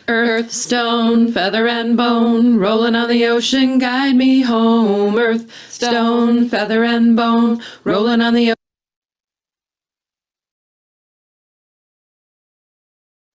Earth, stone, feather and bone, rolling on the ocean, guide me home. Earth, stone, feather and bone, rolling on the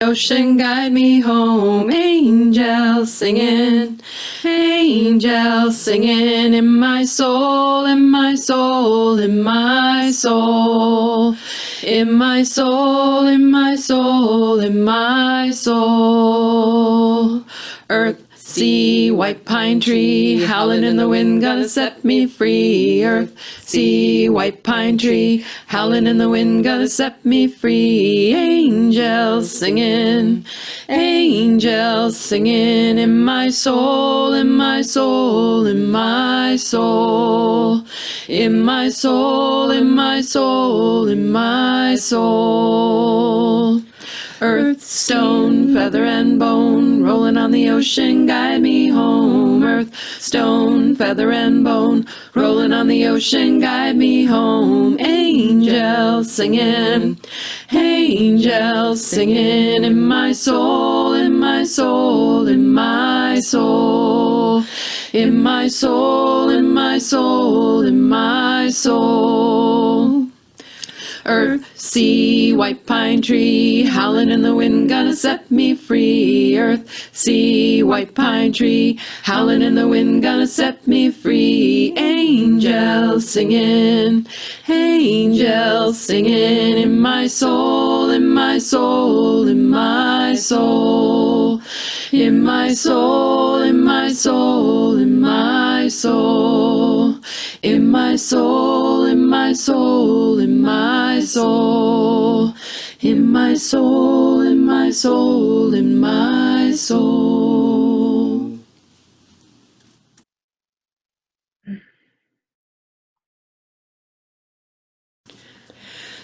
ocean, guide me home. Angels singing, angels singing in my soul, in my soul, in my soul, in my soul, in my soul, in my soul. Earth, sea, white pine tree, howling in the wind, gonna set me free. Earth, sea, white pine tree, howling in the wind, gonna set me free. Angels singing, angels singing in my soul, in my soul, in my soul, in my soul, in my soul, in my soul. Earth, stone, feather and bone, rolling on the ocean, guide me home. Earth, stone, feather and bone, rolling on the ocean, guide me home. Angels singing, angels singing in my soul, in my soul, in my soul, in my soul, in my soul, in my soul. Earth, sea, white pine tree, howling in the wind, gonna set me free. Earth, sea, white pine tree, howling in the wind, gonna set me free. Angels singing, angels singing in my soul, in my soul, in my soul, in my soul, in my soul, in my soul, in my soul, in my soul, in my soul, in my soul, in my soul, in my soul.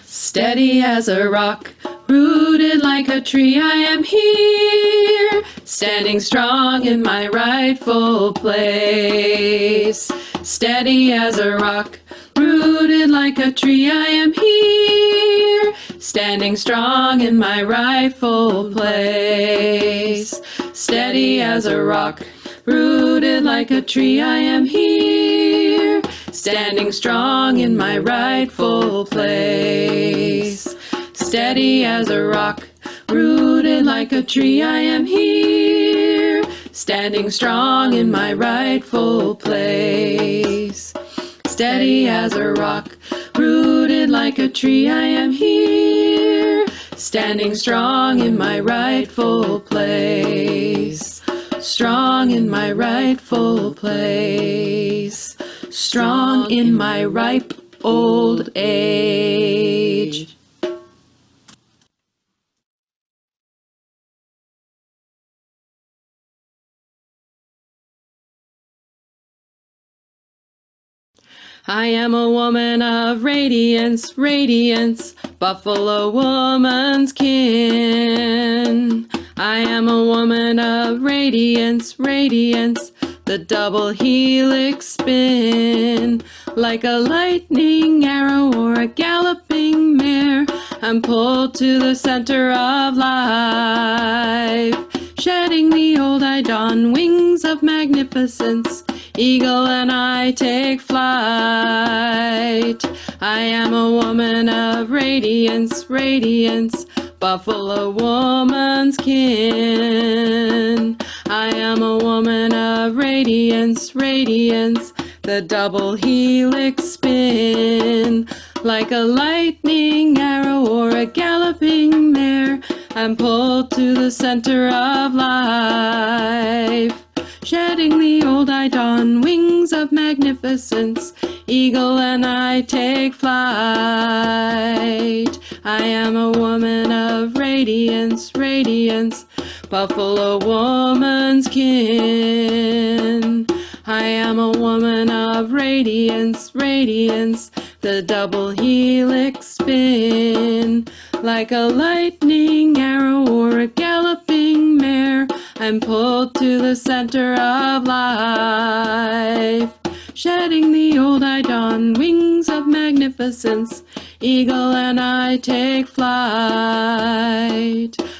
Steady as a rock, rooted like a tree, I am here, standing strong in my rightful place. Steady as a rock, rooted like a tree, I am here, standing strong in my rightful place. Steady as a rock, rooted like a tree, I am here, standing strong in my rightful place. Steady as a rock, rooted like a tree, I am here, standing strong in my rightful place. Steady as a rock, rooted like a tree, I am here, standing strong in my rightful place. Strong in my rightful place. Strong in my ripe old age. I am a woman of radiance, radiance, buffalo woman's kin. I am a woman of radiance, radiance, the double helix spin. Like a lightning arrow or a galloping mare, I'm pulled to the center of life. Shedding the old, I don wings of magnificence. Eagle and I take flight. I am a woman of radiance, radiance, buffalo woman's kin. I am a woman of radiance, radiance, the double helix spin. Like a lightning arrow or a galloping mare, I'm pulled to the center of life. Shedding the old, I don wings of magnificence. Eagle and I take flight. I am a woman of radiance, radiance, buffalo woman's kin. I am a woman of radiance, radiance, the double helix spin. Like a lightning arrow or a galloping mare, I'm pulled to the center of life. Shedding the old, I don wings of magnificence. eagle and I take flight.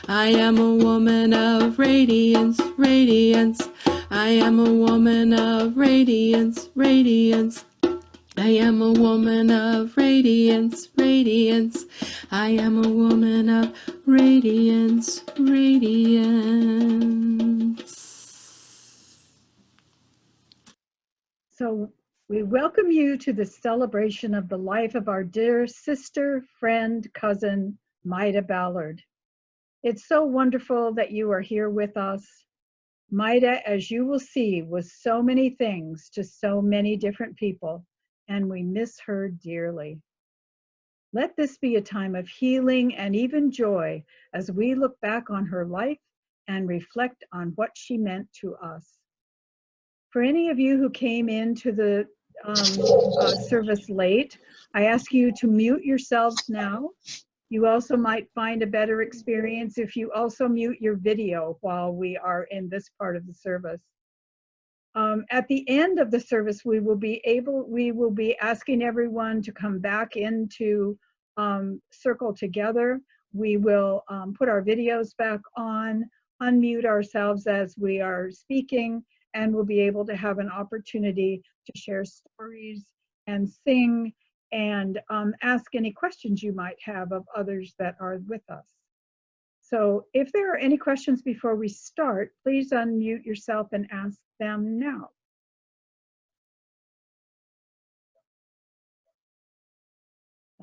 I am a woman of radiance, radiance. I am a woman of radiance, radiance. I am a woman of radiance, radiance. I am a woman of radiance, radiance. So we welcome you to the celebration of the life of our dear sister, friend, cousin, Mida Ballard. It's so wonderful that you are here with us. Mida, as you will see, was so many things to so many different people, and we miss her dearly. Let this be a time of healing and even joy as we look back on her life and reflect on what she meant to us. For any of you who came into the service late, I ask you to mute yourselves now. You also might find a better experience if you also mute your video while we are in this part of the service. At the end of the service, we will be asking everyone to come back into circle together. We will put our videos back on, unmute ourselves as we are speaking, and we'll be able to have an opportunity to share stories and sing and ask any questions you might have of others that are with us. So if there are any questions before we start, please unmute yourself and ask them now.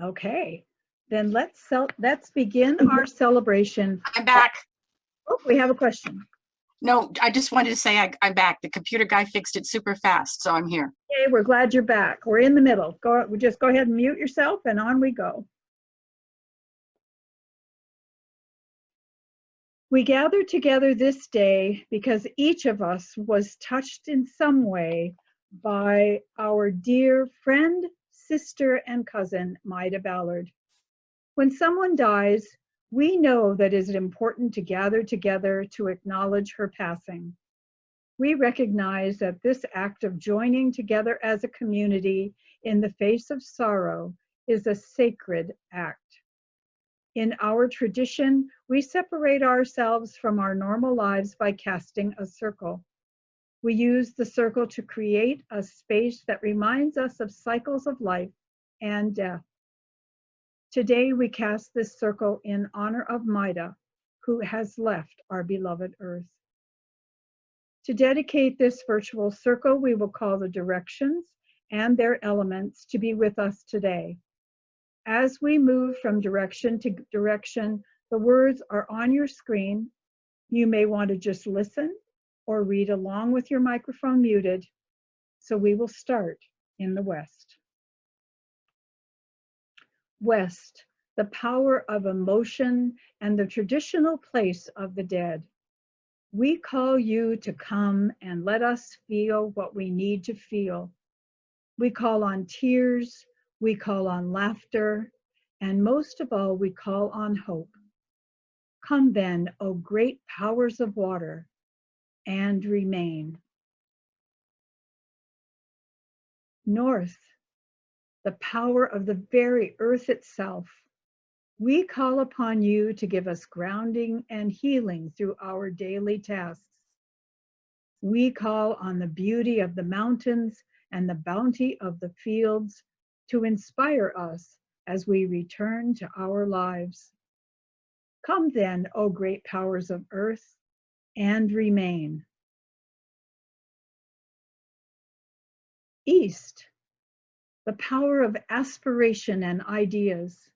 Okay, then let's begin our celebration. I'm back. Oh, we have a question. No, I just wanted to say I'm back. The computer guy fixed it super fast, so I'm here. Okay, we're glad you're back. We're in the middle. Just go ahead and mute yourself and on we go. We gather together this day because each of us was touched in some way by our dear friend, sister, and cousin, Mida Ballard. When someone dies, we know that it is important to gather together to acknowledge her passing. We recognize that this act of joining together as a community in the face of sorrow is a sacred act. In our tradition, we separate ourselves from our normal lives by casting a circle. We use the circle to create a space that reminds us of cycles of life and death. Today, we cast this circle in honor of Mida, who has left our beloved earth. To dedicate this virtual circle, we will call the directions and their elements to be with us today. As we move from direction to direction, the words are on your screen. You may want to just listen or read along with your microphone muted. So we will start in the West. West, the power of emotion and the traditional place of the dead. We call you to come and let us feel what we need to feel. We call on tears, we call on laughter, and most of all, we call on hope. Come then, O great powers of water, and remain. North, the power of the very earth itself. We call upon you to give us grounding and healing through our daily tasks. We call on the beauty of the mountains and the bounty of the fields to inspire us as we return to our lives. Come then, O great powers of earth, and remain. East, the power of aspiration and ideas.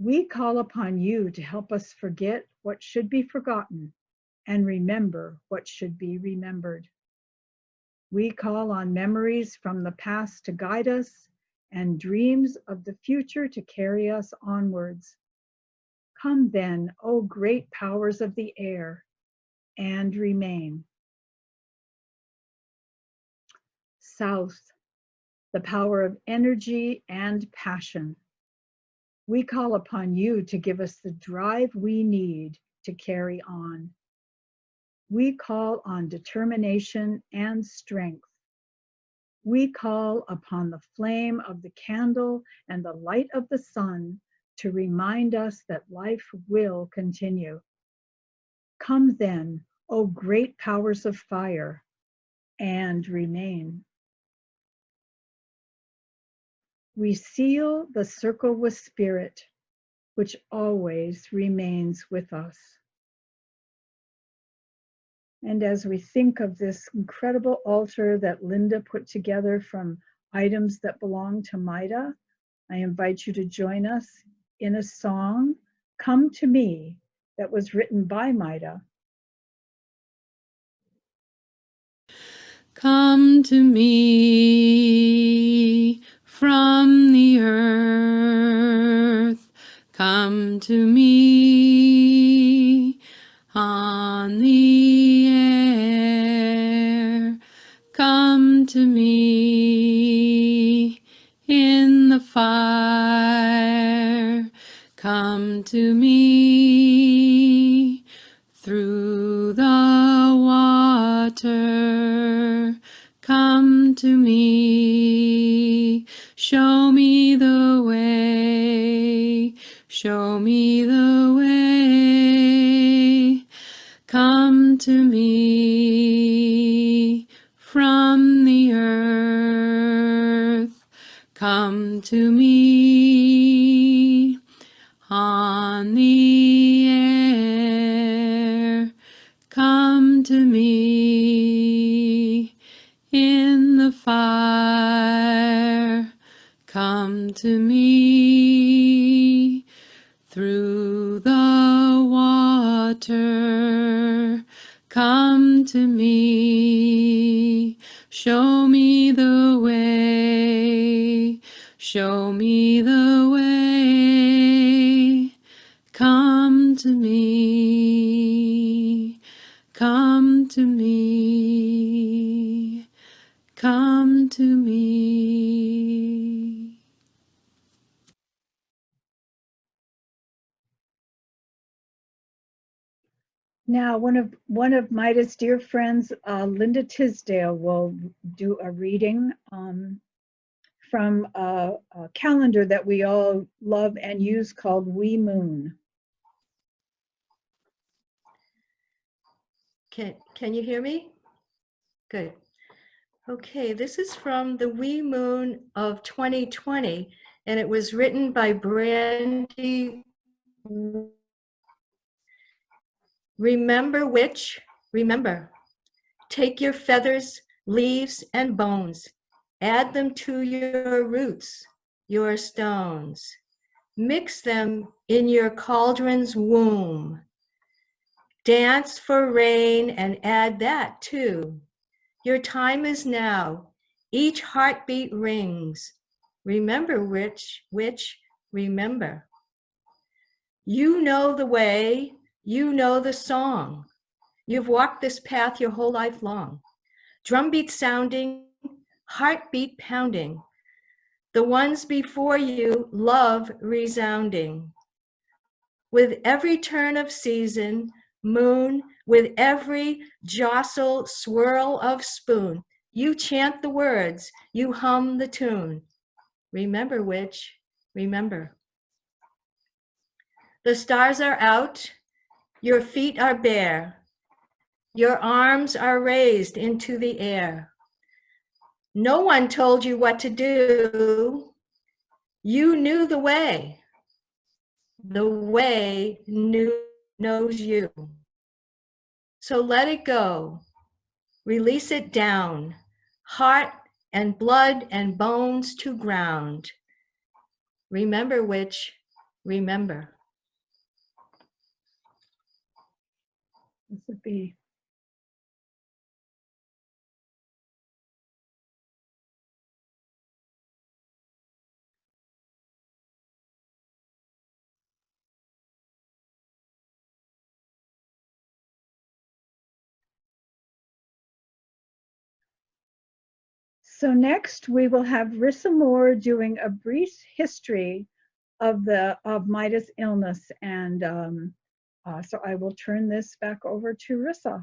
We call upon you to help us forget what should be forgotten and remember what should be remembered. We call on memories from the past to guide us and dreams of the future to carry us onwards. Come then, O great powers of the air, and remain. South, the power of energy and passion. We call upon you to give us the drive we need to carry on. We call on determination and strength. We call upon the flame of the candle and the light of the sun to remind us that life will continue. Come then, O great powers of fire, and remain. We seal the circle with spirit, which always remains with us. And as we think of this incredible altar that Linda put together from items that belong to Mida, I invite you to join us in a song, Come to Me, that was written by Mida. Come to me from the earth, come to me on the air, come to me in the fire, come to me through the water, come to me, show me the way, show me the way, come to me from the earth, come to me on the air, come to me in the fire, come to me through the water, come to me, show me the way, show me the way, come to me, come to me, come to me. Now, one of Mida's dear friends, Linda Tisdale, will do a reading from a calendar that we all love and use called Wee Moon. Can you hear me? Good. Okay, this is from the Wee Moon of 2020, and it was written by Brandy. Remember, take your feathers, leaves, and bones, add them to your roots, your stones, mix them in your cauldron's womb. Dance for rain and add that too. Your time is now. Each heartbeat rings. Remember which, remember. You know the way, you know the song. You've walked this path your whole life long. Drumbeat sounding, heartbeat pounding. The ones before you, love resounding. With every turn of season, moon, with every jostle, swirl of spoon, you chant the words, you hum the tune. Remember which, remember. The stars are out, your feet are bare, your arms are raised into the air. No one told you what to do. You knew the way. The way knows you. So let it go. Release it down, heart and blood and bones to ground. Remember which, remember. This would be So next we will have Rissa Moore doing a brief history of Mida's illness, and so I will turn this back over to Rissa.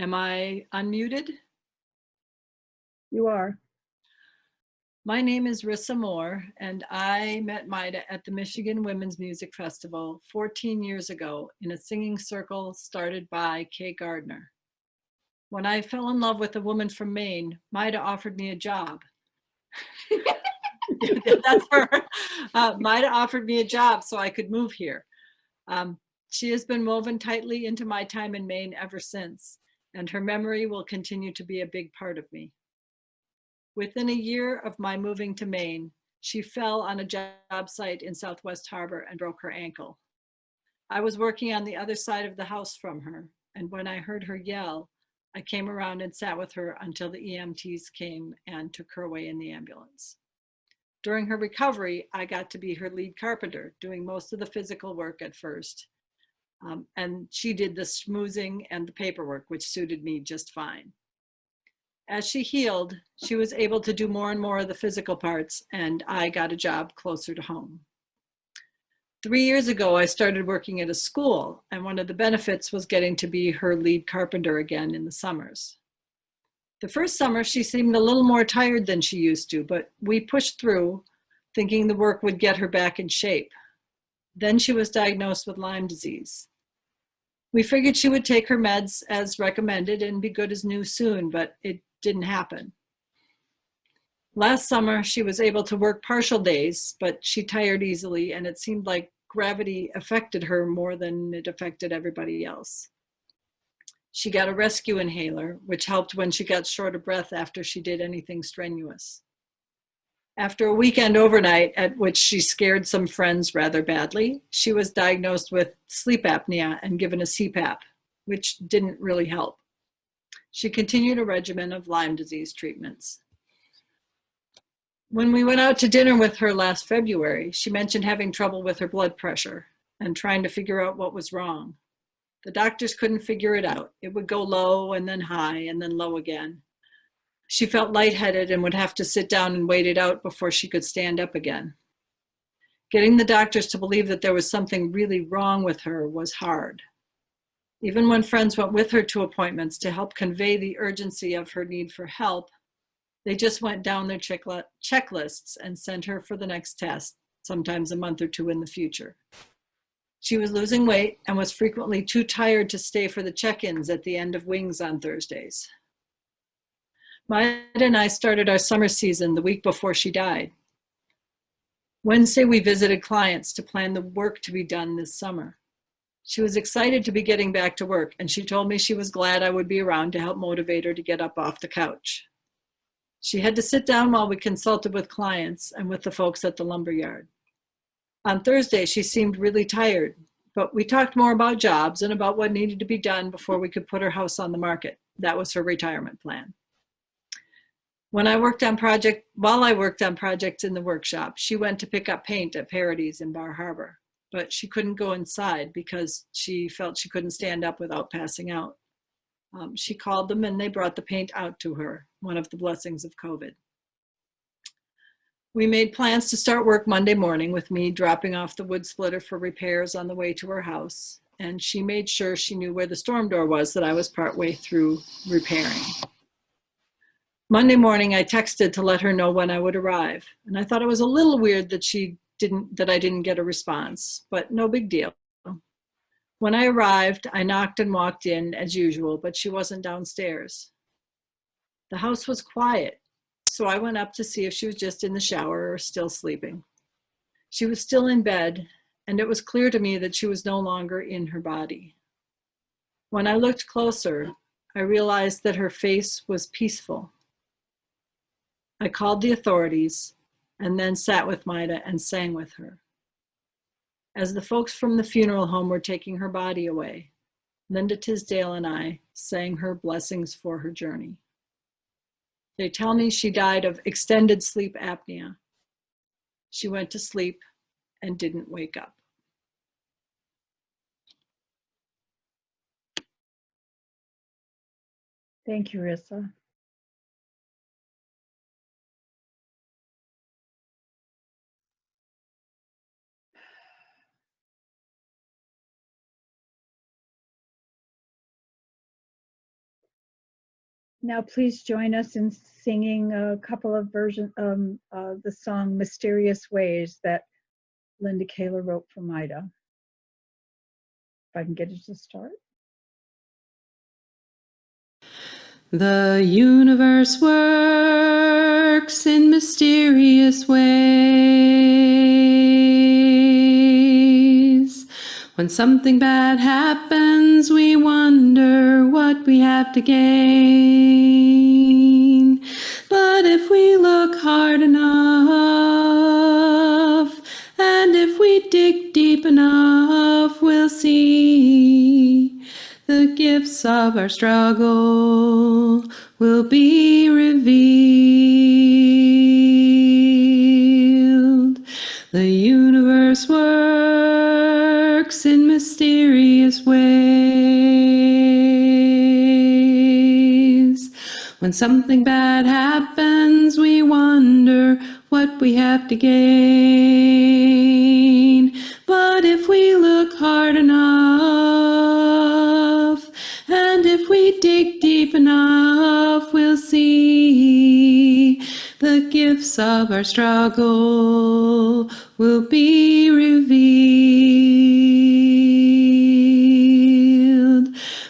Am I unmuted? You are. My name is Rissa Moore, and I met Mida at the Michigan Women's Music Festival 14 years ago in a singing circle started by Kay Gardner. When I fell in love with a woman from Maine, Mida offered me a job. That's her. Mida offered me a job so I could move here. She has been woven tightly into my time in Maine ever since, and her memory will continue to be a big part of me. Within a year of my moving to Maine, she fell on a job site in Southwest Harbor and broke her ankle. I was working on the other side of the house from her, and when I heard her yell, I came around and sat with her until the EMTs came and took her away in the ambulance. During her recovery, I got to be her lead carpenter, doing most of the physical work at first. And she did the schmoozing and the paperwork, which suited me just fine. As she healed, she was able to do more and more of the physical parts, and I got a job closer to home. 3 years ago, I started working at a school, and one of the benefits was getting to be her lead carpenter again in the summers. The first summer, she seemed a little more tired than she used to, but we pushed through, thinking the work would get her back in shape. Then she was diagnosed with Lyme disease. We figured she would take her meds as recommended and be good as new soon, but it didn't happen. Last summer, she was able to work partial days, but she tired easily, and it seemed like gravity affected her more than it affected everybody else. She got a rescue inhaler, which helped when she got short of breath after she did anything strenuous. After a weekend overnight at which she scared some friends rather badly, she was diagnosed with sleep apnea and given a CPAP, which didn't really help. She continued a regimen of Lyme disease treatments. When we went out to dinner with her last February, she mentioned having trouble with her blood pressure and trying to figure out what was wrong. The doctors couldn't figure it out. It would go low and then high and then low again. She felt lightheaded and would have to sit down and wait it out before she could stand up again. Getting the doctors to believe that there was something really wrong with her was hard. Even when friends went with her to appointments to help convey the urgency of her need for help, they just went down their checklists and sent her for the next test, sometimes a month or two in the future. She was losing weight and was frequently too tired to stay for the check-ins at the end of Wings on Thursdays. Mida and I started our summer season the week before she died. Wednesday, we visited clients to plan the work to be done this summer. She was excited to be getting back to work, and she told me she was glad I would be around to help motivate her to get up off the couch. She had to sit down while we consulted with clients and with the folks at the lumberyard. On Thursday, she seemed really tired, but we talked more about jobs and about what needed to be done before we could put her house on the market. That was her retirement plan. While I worked on projects in the workshop, she went to pick up paint at Parody's in Bar Harbor, but she couldn't go inside because she felt she couldn't stand up without passing out. She called them and they brought the paint out to her, one of the blessings of COVID. We made plans to start work Monday morning with me dropping off the wood splitter for repairs on the way to her house, and she made sure she knew where the storm door was that I was partway through repairing. Monday morning, I texted to let her know when I would arrive, and I thought it was a little weird that I didn't get a response, but no big deal. When I arrived, I knocked and walked in as usual, but she wasn't downstairs. The house was quiet, so I went up to see if she was just in the shower or still sleeping. She was still in bed, and it was clear to me that she was no longer in her body. When I looked closer, I realized that her face was peaceful. I called the authorities and then sat with Mida and sang with her. As the folks from the funeral home were taking her body away, Linda Tisdale and I sang her blessings for her journey. They tell me she died of extended sleep apnea. She went to sleep and didn't wake up. Thank you, Rissa. Now please join us in singing a couple of versions of the song Mysterious Ways that Linda Kaler wrote for Mida. If I can get it to start. The universe works in mysterious ways. When something bad happens, we wonder what we have to gain. But if we look hard enough, and if we dig deep enough, we'll see the gifts of our struggle will be revealed. The universe works in mysterious ways. When something bad happens, we wonder what we have to gain. But if we look hard enough, and if we dig deep enough, we'll see the gifts of our struggle will be revealed.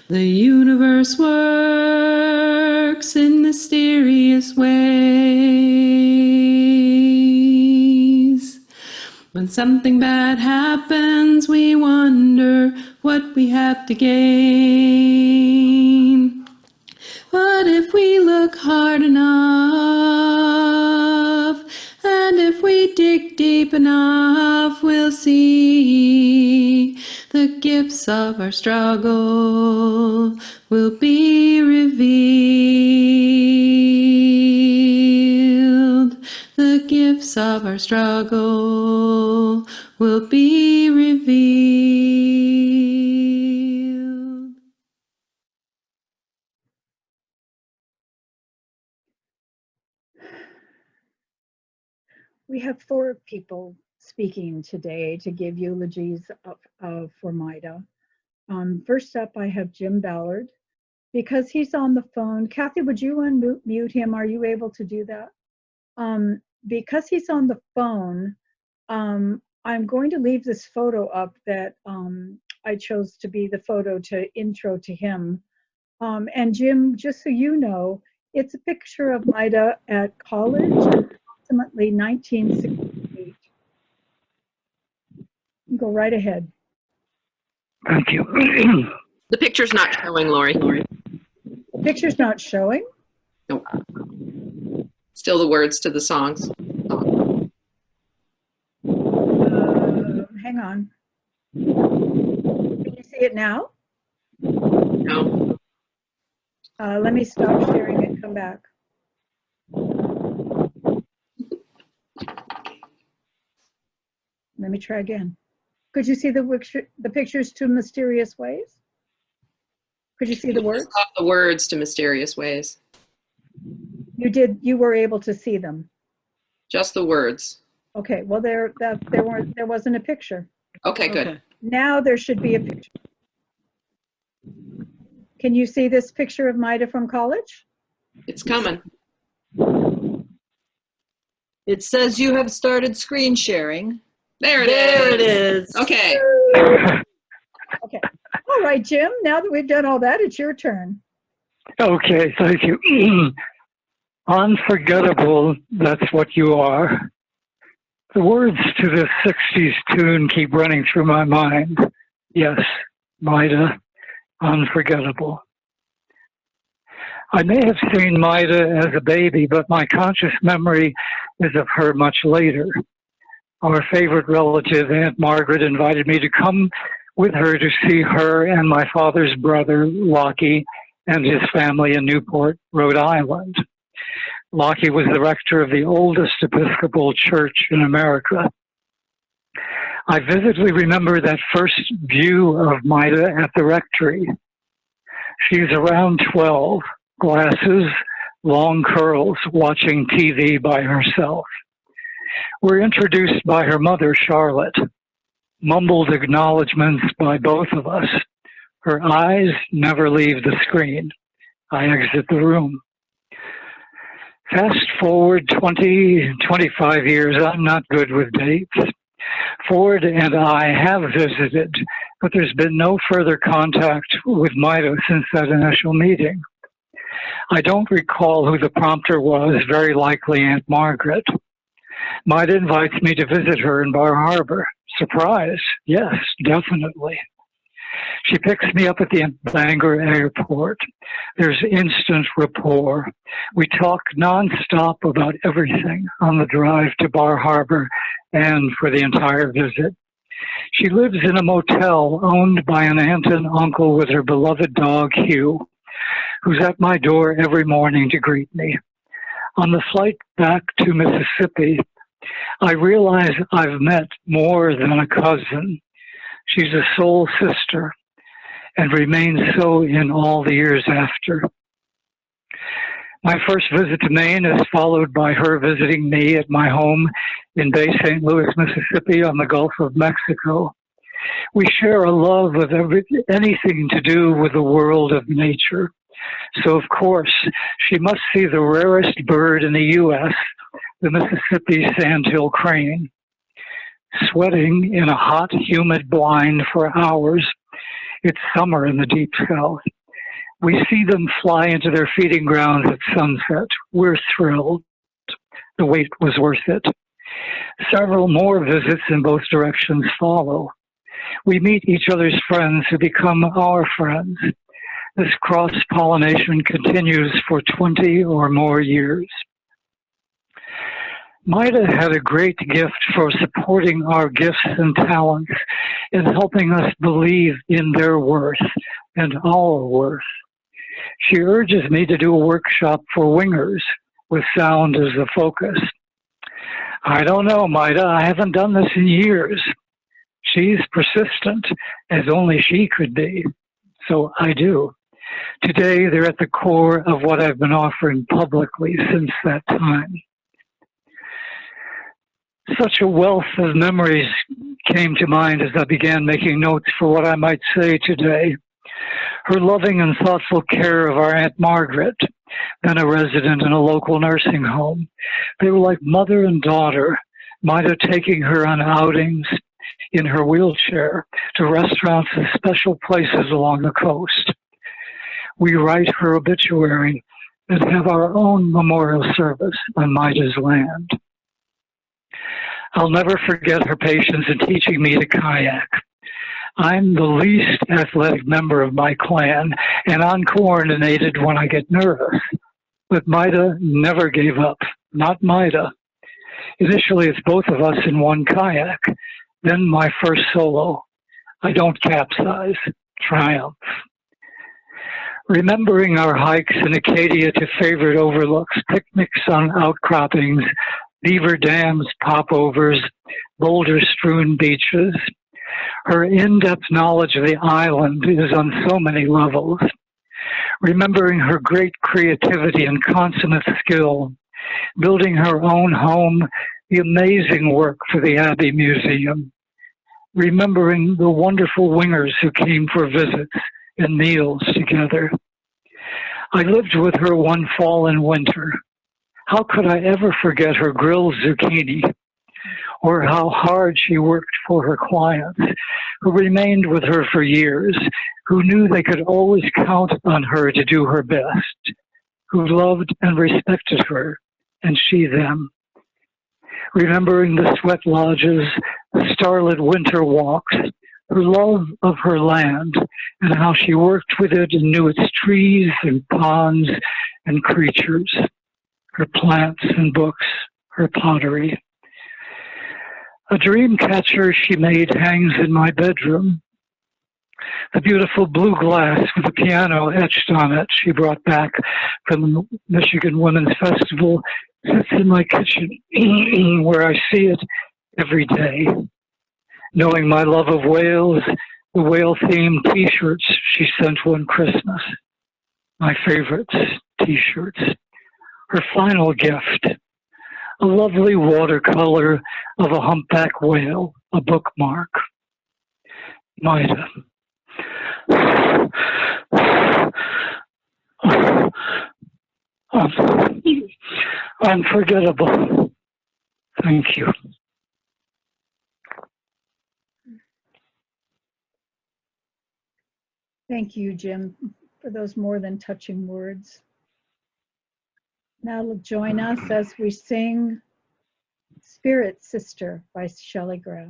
The universe works in mysterious ways. When something bad happens, we wonder what we have to gain. But if we look hard enough, and if we dig deep enough, we'll see the gifts of our struggle will be revealed. The gifts of our struggle will be revealed. We have 4 people speaking today to give eulogies for Mida. First up, I have Jim Ballard. Because he's on the phone, Kathy, would you unmute him? Are you able to do that? Because he's on the phone, I'm going to leave this photo up that I chose to be the photo to intro to him. And Jim, just so you know, it's a picture of Mida at college, approximately 1968. Go right ahead. Thank you. The picture's not showing, Laurie. Picture's not showing? Nope. Still the words to the songs. Hang on. Can you see it now? No. Let me stop sharing and come back. Let me try again. Could you see the pictures to Mysterious Ways? Could you see the words? The words to Mysterious Ways. You were able to see them. Just the words. Okay, well there wasn't a picture. Okay, good. Okay. Now there should be a picture. Can you see this picture of Mida from college? It's coming. It says you have started screen sharing. There There it is. Okay. Okay. All right, Jim, now that we've done all that, it's your turn. Okay, thank you. Unforgettable, that's what you are. The words to this 60s tune keep running through my mind. Yes, Mida, unforgettable. I may have seen Mida as a baby, but my conscious memory is of her much later. Our favorite relative, Aunt Margaret, invited me to come with her to see her and my father's brother, Laurie, and his family in Newport, Rhode Island. Laurie was the rector of the oldest Episcopal church in America. I vividly remember that first view of Mida at the rectory. She's around 12, glasses, long curls, watching TV by herself. We're introduced by her mother, Charlotte. Mumbled acknowledgments by both of us. Her eyes never leave the screen. I exit the room. Fast forward 20, 25 years, I'm not good with dates. Ford and I have visited, but there's been no further contact with Mida since that initial meeting. I don't recall who the prompter was, very likely Aunt Margaret. Mida invites me to visit her in Bar Harbor. Surprise, yes, definitely. She picks me up at the Bangor airport. There's instant rapport. We talk nonstop about everything on the drive to Bar Harbor and for the entire visit. She lives in a motel owned by an aunt and uncle with her beloved dog, Hugh, who's at my door every morning to greet me. On the flight back to Mississippi, I realize I've met more than a cousin. She's a soul sister and remains so in all the years after. My first visit to Maine is followed by her visiting me at my home in Bay St. Louis, Mississippi on the Gulf of Mexico. We share a love of anything to do with the world of nature. So, of course, she must see the rarest bird in the U.S., the Mississippi sandhill crane. Sweating in a hot, humid blind for hours, it's summer in the deep south. We see them fly into their feeding grounds at sunset. We're thrilled. The wait was worth it. Several more visits in both directions follow. We meet each other's friends who become our friends. This cross-pollination continues for 20 or more years. Mida had a great gift for supporting our gifts and talents and helping us believe in their worth and our worth. She urges me to do a workshop for wingers with sound as the focus. I don't know, Mida. I haven't done this in years. She's persistent, as only she could be. So I do. Today, they're at the core of what I've been offering publicly since that time. Such a wealth of memories came to mind as I began making notes for what I might say today. Her loving and thoughtful care of our Aunt Margaret, then a resident in a local nursing home. They were like mother and daughter, Mida taking her on outings in her wheelchair to restaurants and special places along the coast. We write her obituary and have our own memorial service on Mida's land. I'll never forget her patience in teaching me to kayak. I'm the least athletic member of my clan and uncoordinated when I get nervous. But Mida never gave up, not Mida. Initially, it's both of us in one kayak, then my first solo. I don't capsize, triumph. Remembering our hikes in Acadia to favorite overlooks, picnics on outcroppings, beaver dams, popovers, boulder-strewn beaches. Her in-depth knowledge of the island is on so many levels. Remembering her great creativity and consummate skill, building her own home, the amazing work for the Abbey Museum. Remembering the wonderful wingers who came for visits and meals together. I lived with her one fall and winter. How could I ever forget her grilled zucchini, or how hard she worked for her clients, who remained with her for years, who knew they could always count on her to do her best, who loved and respected her, and she them. Remembering the sweat lodges, the starlit winter walks, her love of her land, and how she worked with it and knew its trees and ponds and creatures, her plants and books, her pottery. A dream catcher she made hangs in my bedroom. The beautiful blue glass with a piano etched on it she brought back from the Michigan Women's Festival sits in my kitchen where I see it every day. Knowing my love of whales, the whale-themed t-shirts she sent one Christmas. My favorites, t-shirts. Her final gift, a lovely watercolor of a humpback whale, a bookmark. Mida. Unforgettable. Thank you. Thank you, Jim, for those more than touching words. Now join us as we sing Spirit Sister by Shelley Graf.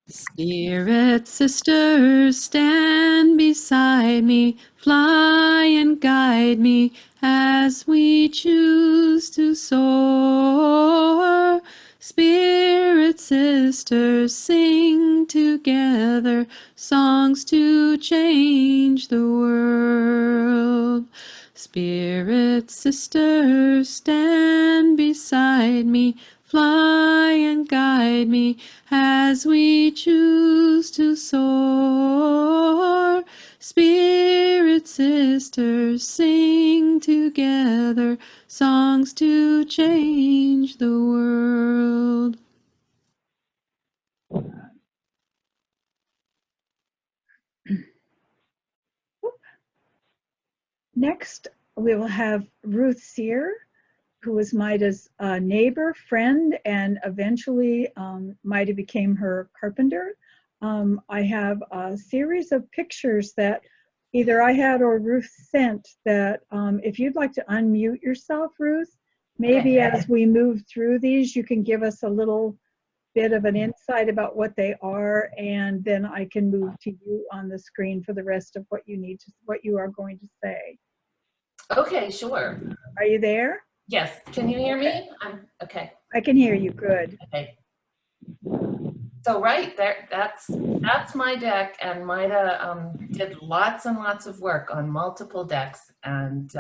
Spirit sisters, stand beside me, fly and guide me as we choose to soar. Spirit sisters, sing together songs to change the world. Spirit sisters, stand beside me, fly and guide me as we choose to soar. Spirit sisters, sing together songs to change the world. Next, we will have Ruth Sear, who was Mida's neighbor, friend, and eventually Mida became her carpenter. I have a series of pictures that either I had or Ruth sent that if you'd like to unmute yourself, Ruth, maybe as we move through these, you can give us a little bit of an insight about what they are, and then I can move to you on the screen for the rest of what you are going to say. Okay, sure. Are you there? Yes. Can you hear me? Okay. I can hear you. Good. Okay. So right there, that's my deck, and Mida did lots and lots of work on multiple decks. And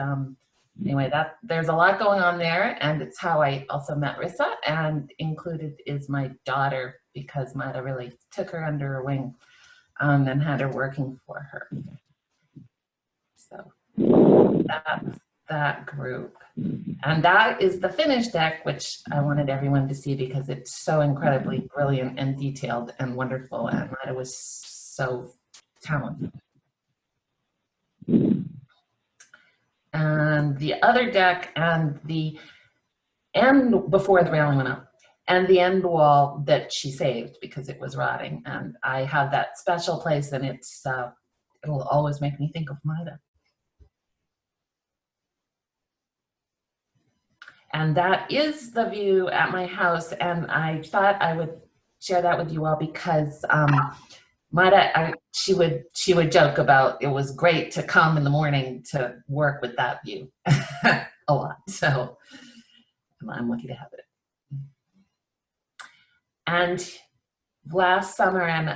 anyway, there's a lot going on there, and it's how I also met Rissa. And included is my daughter, because Mida really took her under her wing and had her working for her. So that's that group. And that is the finished deck, which I wanted everyone to see because it's so incredibly brilliant and detailed and wonderful, and Mida was so talented. And the other deck and the end, before the railing went up, and the end wall that she saved because it was rotting. And I have that special place, and it'll always make me think of Mida. And that is the view at my house, and I thought I would share that with you all because Mida, she would joke about it was great to come in the morning to work with that view a lot. So I'm lucky to have it. And last summer, and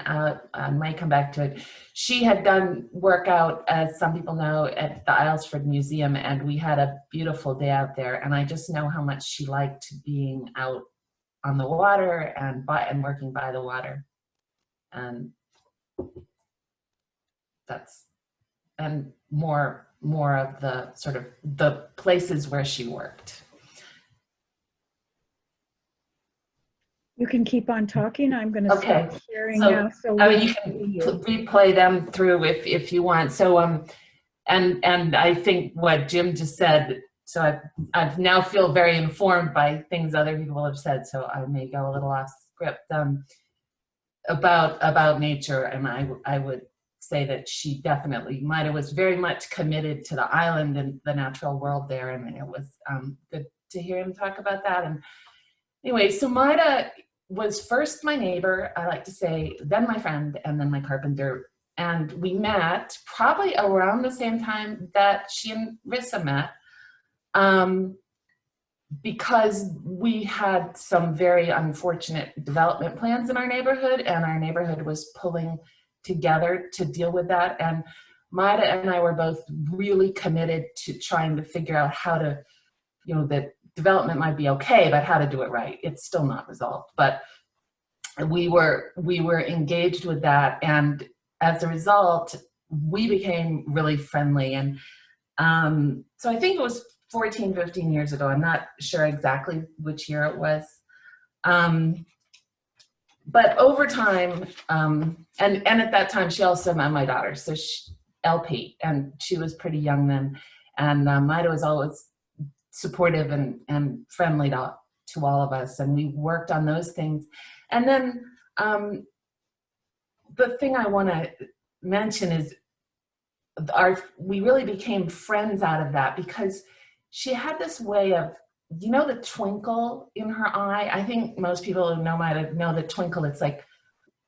I might come back to it, she had done work out, as some people know, at the Islesford Museum, and we had a beautiful day out there, and I just know how much she liked being out on the water and working by the water. And and more of the sort of the places where she worked. You can keep on talking. I'm going to stop sharing now. So I mean, you can replay them through if you want. So and I think what Jim just said. So I now feel very informed by things other people have said. So I may go a little off script about nature, and I would say that she definitely, Mida was very much committed to the island and the natural world there, and it was good to hear him talk about that. And anyway, so Mida was first my neighbor, I like to say, then my friend, and then my carpenter. And we met probably around the same time that she and Rissa met, because we had some very unfortunate development plans in our neighborhood, and our neighborhood was pulling together to deal with that. And Mida and I were both really committed to trying to figure out how to, that development might be okay, but how to do it right. It's still not resolved, but we were engaged with that, and as a result, we became really friendly. And so I think it was 14, 15 years ago. I'm not sure exactly which year it was. But over time, and at that time, she also met my daughter. So LP, and she was pretty young then. And Mida was always supportive and friendly to all of us, and we worked on those things. And then the thing I want to mention is we really became friends out of that, because she had this way of, you know, the twinkle in her eye. I think most people who know Mida know the twinkle. It's like,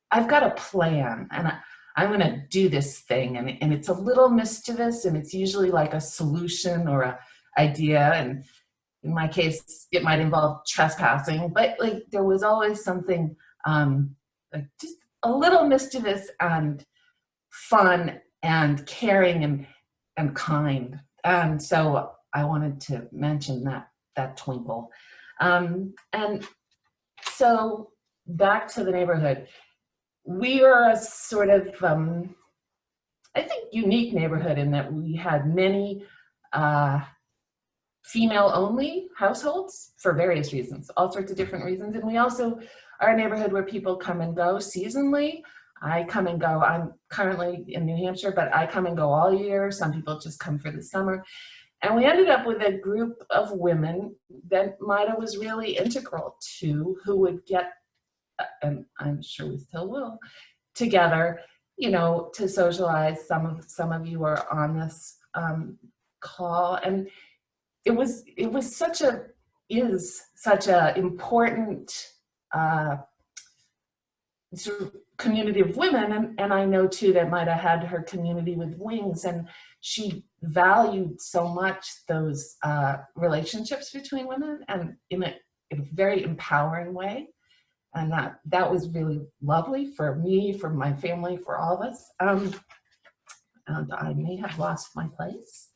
I've got a plan, and I'm going to do this thing, and it's a little mischievous, and it's usually like a solution or a idea, and in my case it might involve trespassing, but like there was always something like just a little mischievous and fun and caring and kind. And so I wanted to mention that twinkle. And so back to the neighborhood. We are a sort of, I think, unique neighborhood in that we had many female-only households for various reasons, all sorts of different reasons. And we also are a neighborhood where people come and go seasonally. I come and go. I'm currently in New Hampshire, but I come and go all year. Some people just come for the summer. And we ended up with a group of women that Mida was really integral to, who would get, and I'm sure we still will, together, you know, to socialize. Some of you are on this call, and it was such a important sort of community of women, and I know too that Mida had her community with Wings, and she valued so much those relationships between women, and in a very empowering way. And that was really lovely for me, for my family, for all of us. And I may have lost my place.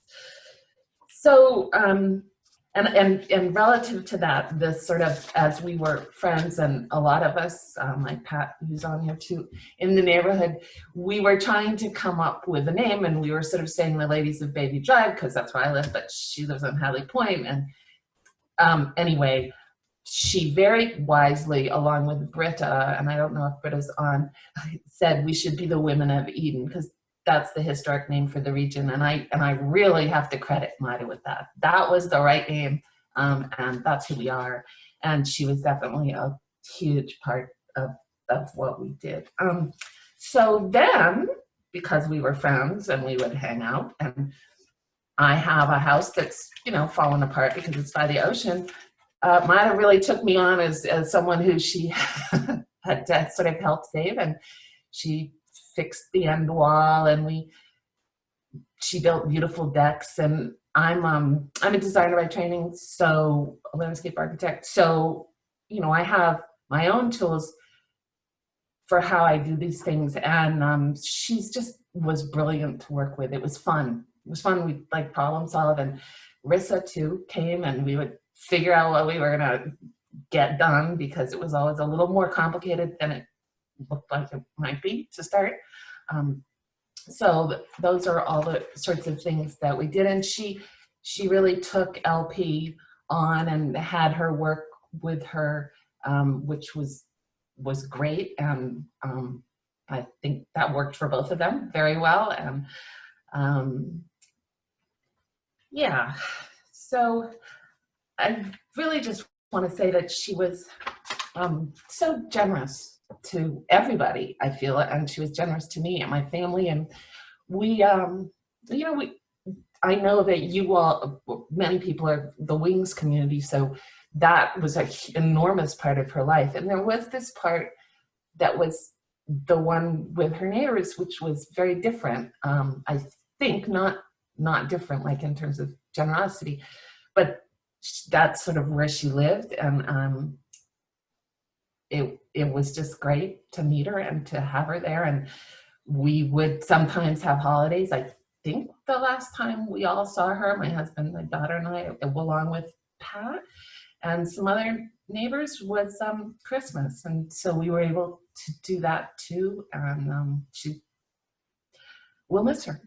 So, and relative to that, this sort of, as we were friends, and a lot of us, like Pat, who's on here too, in the neighborhood, we were trying to come up with a name, and we were sort of saying the Ladies of Baby Drive, because that's where I live, but she lives on Hadley Point. And anyway, she very wisely, along with Britta, and I don't know if Britta's on, said we should be the Women of Eden, because that's the historic name for the region. And I really have to credit Mida with that. That was the right name, and that's who we are. And she was definitely a huge part of what we did. So then, because we were friends and we would hang out, and I have a house that's, you know, fallen apart because it's by the ocean, Mida really took me on as someone who she had sort of helped save, and she fixed the end wall, and she built beautiful decks. And I'm a designer by training, so a landscape architect. So, you know, I have my own tools for how I do these things, and she's just was brilliant to work with. It was fun. It was fun. We like problem solve, and Rissa too came, and we would figure out what we were gonna get done, because it was always a little more complicated than it looked like it might be to start. So those are all the sorts of things that we did. And she really took LP on and had her work with her, which was great. And I think that worked for both of them very well. And yeah, so I really just want to say that she was so generous to everybody, I feel, and she was generous to me and my family. And we, you know, I know that you all, many people are the Wings community, so that was an enormous part of her life. And there was this part that was the one with her neighbors, which was very different. I think not different, like in terms of generosity, but that's sort of where she lived. And it was just great to meet her and to have her there. And we would sometimes have holidays. I think the last time we all saw her, my husband, my daughter, and I, along with Pat and some other neighbors, was Christmas. And so we were able to do that too. And we'll miss her.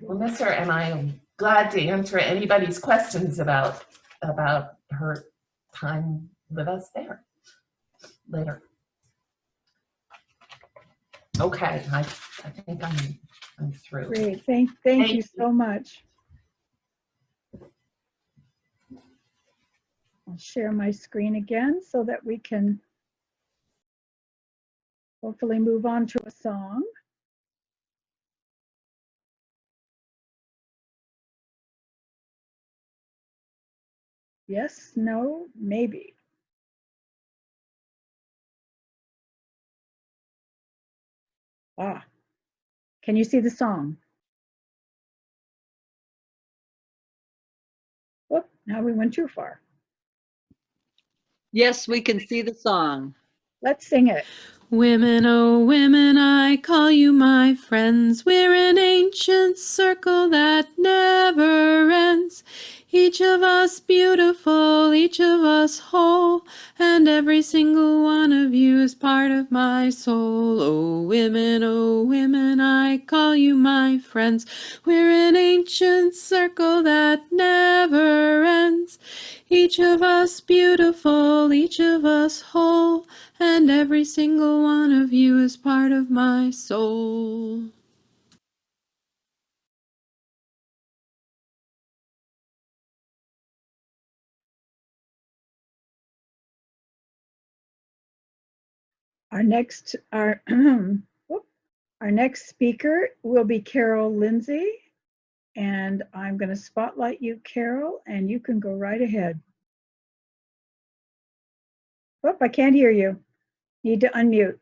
We'll miss her. And I am glad to answer anybody's questions about her time with us there later. Okay, I I think I'm through. Great. Thank you so much. I'll share my screen again so that we can hopefully move on to a song. Yes, no, maybe. Ah, can you see the song? Whoop, now we went too far. Yes, we can see the song. Let's sing it. Women, oh women, I call you my friends. We're an ancient circle that never ends. Each of us beautiful, each of us whole, and every single one of you is part of my soul. Oh women, I call you my friends. We're an ancient circle that never ends. Each of us beautiful, each of us whole, and every single one of you is part of my soul. Our next speaker will be Carol Lindsay, and I'm going to spotlight you, Carol, and you can go right ahead. Whoop, I can't hear you. Need to unmute.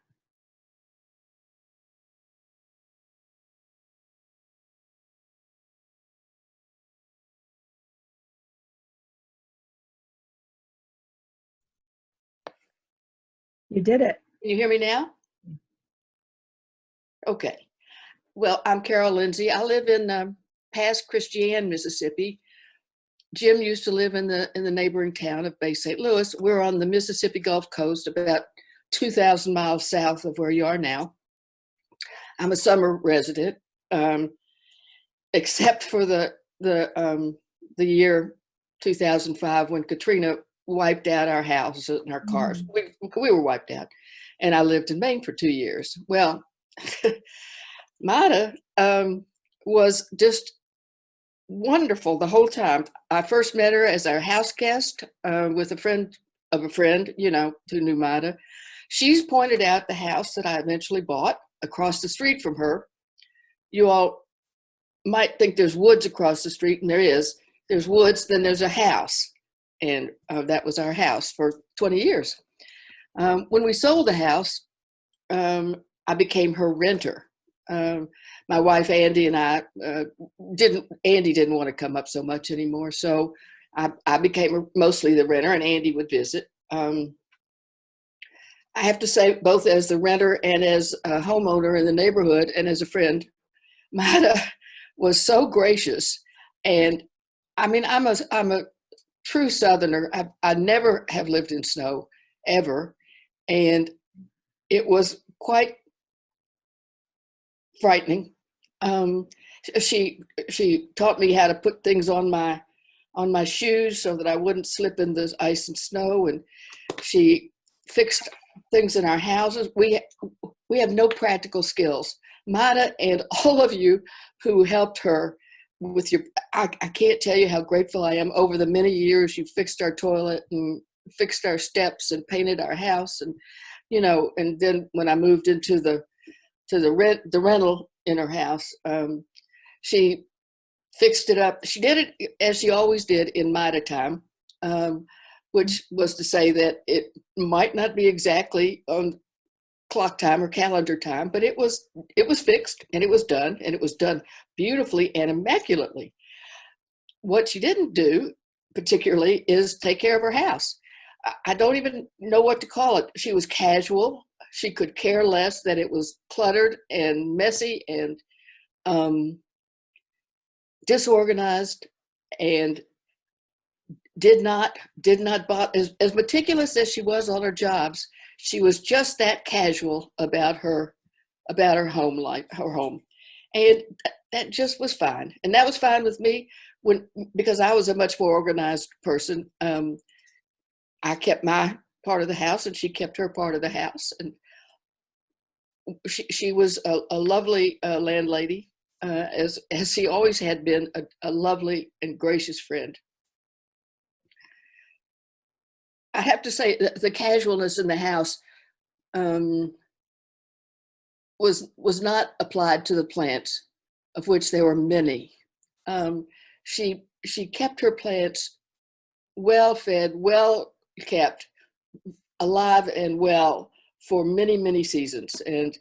You did it. Can you hear me now? Okay. Well, I'm Carol Lindsay. I live in past Christiane, Mississippi. Jim used to live in the neighboring town of Bay St. Louis. We're on the Mississippi Gulf Coast, about 2,000 miles south of where you are now. I'm a summer resident, except for the year 2005 when Katrina wiped out our houses and our cars. We were wiped out, and I lived in Maine for 2 years. Well, Mida was just wonderful the whole time. I first met her as our house guest with a friend of a friend, you know, who knew Mida. She's pointed out the house that I eventually bought across the street from her. You all might think there's woods across the street, and there is. There's woods, then there's a house. And that was our house for 20 years. When we sold the house, I became her renter. My wife, Andy, and I Andy didn't want to come up so much anymore. So I became mostly the renter, and Andy would visit. I have to say, both as the renter and as a homeowner in the neighborhood and as a friend, Mida was so gracious. And I mean, I'm a true Southerner. I never have lived in snow ever. And it was quite frightening. She taught me how to put things on my shoes so that I wouldn't slip in the ice and snow. And she fixed things in our houses. We have no practical skills. Mida and all of you who helped her with your, I can't tell you how grateful I am. Over the many years, you fixed our toilet and fixed our steps and painted our house, and you know. And then when I moved into the rental in her house, she fixed it up. She did it as she always did in Mida time, which was to say that it might not be exactly on clock time or calendar time, but it was fixed, and it was done beautifully and immaculately. What she didn't do particularly is take care of her house. I don't even know what to call it. She was casual. She could care less that it was cluttered and messy and disorganized, and did not bother. As meticulous as she was on her jobs, she was just that casual about her home life, her home. And that just was fine. And that was fine with me because I was a much more organized person. I kept my part of the house, and she kept her part of the house. And she was a lovely landlady, as she always had been, a lovely and gracious friend. I have to say that the casualness in the house was not applied to the plants, of which there were many. She kept her plants well fed, well kept, alive and well for many, many seasons. And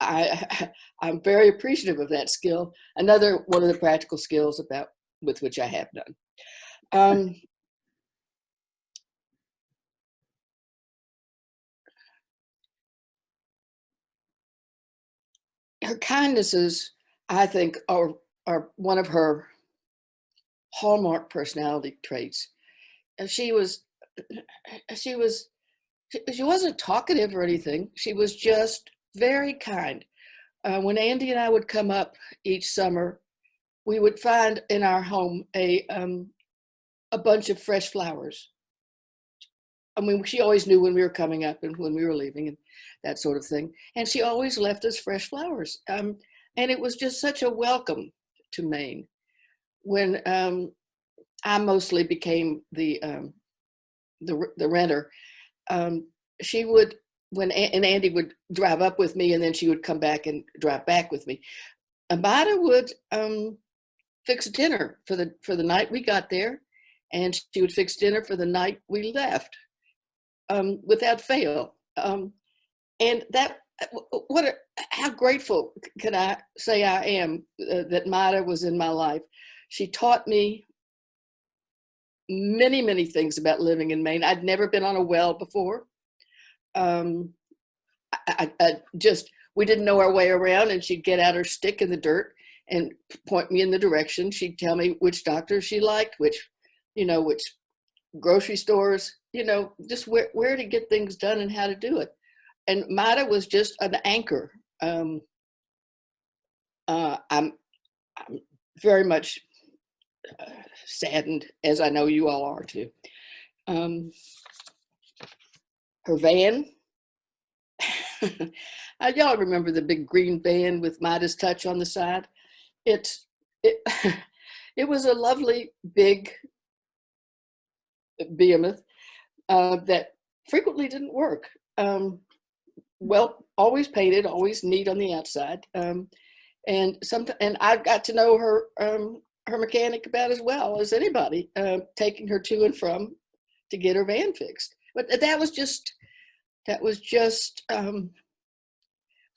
I'm very appreciative of that skill. Another one of the practical skills with which I have done. Her kindnesses, I think, are one of her hallmark personality traits. And she wasn't talkative or anything. She was just very kind. When Andy and I would come up each summer, we would find in our home a bunch of fresh flowers. I mean, she always knew when we were coming up and when we were leaving and that sort of thing. And she always left us fresh flowers. And it was just such a welcome to Maine. When I mostly became the renter, she would, and Andy would drive up with me, and then she would come back and drive back with me. Mida would fix dinner for the night we got there, and she would fix dinner for the night we left, without fail. And that, how grateful can I say I am that Mida was in my life. She taught me many, many things about living in Maine. I'd never been on a well before. We didn't know our way around, and she'd get out her stick in the dirt and point me in the direction. She'd tell me which doctor she liked, which grocery stores, just where to get things done and how to do it. And Mida was just an anchor. I'm very much saddened, as I know you all are too. Her van, y'all remember the big green van with Midas Touch on the side? It was a lovely big behemoth that frequently didn't work. Well, always painted, always neat on the outside. And I got to know her mechanic about as well as anybody, taking her to and from to get her van fixed. But that was just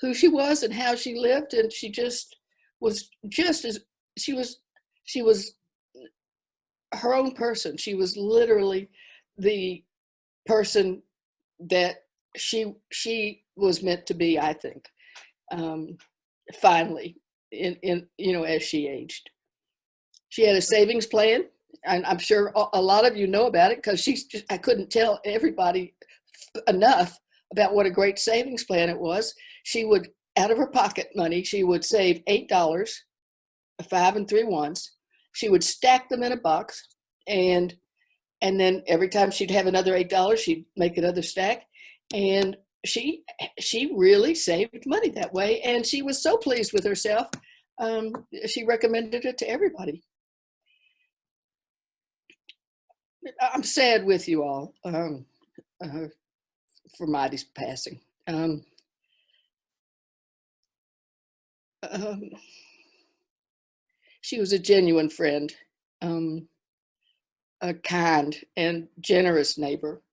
who she was and how she lived, and she was her own person. She was literally the person that she was meant to be, I think, finally, as she aged. She had a savings plan, and I'm sure a lot of you know about it, because I couldn't tell everybody enough about what a great savings plan it was. She would, out of her pocket money, she would save $8, 5 and 3 ones. She would stack them in a box, and then every time she'd have another $8, she'd make another stack. And she really saved money that way, and she was so pleased with herself. She recommended it to everybody. I'm sad with you all for Mighty's passing. She was a genuine friend, a kind and generous neighbor,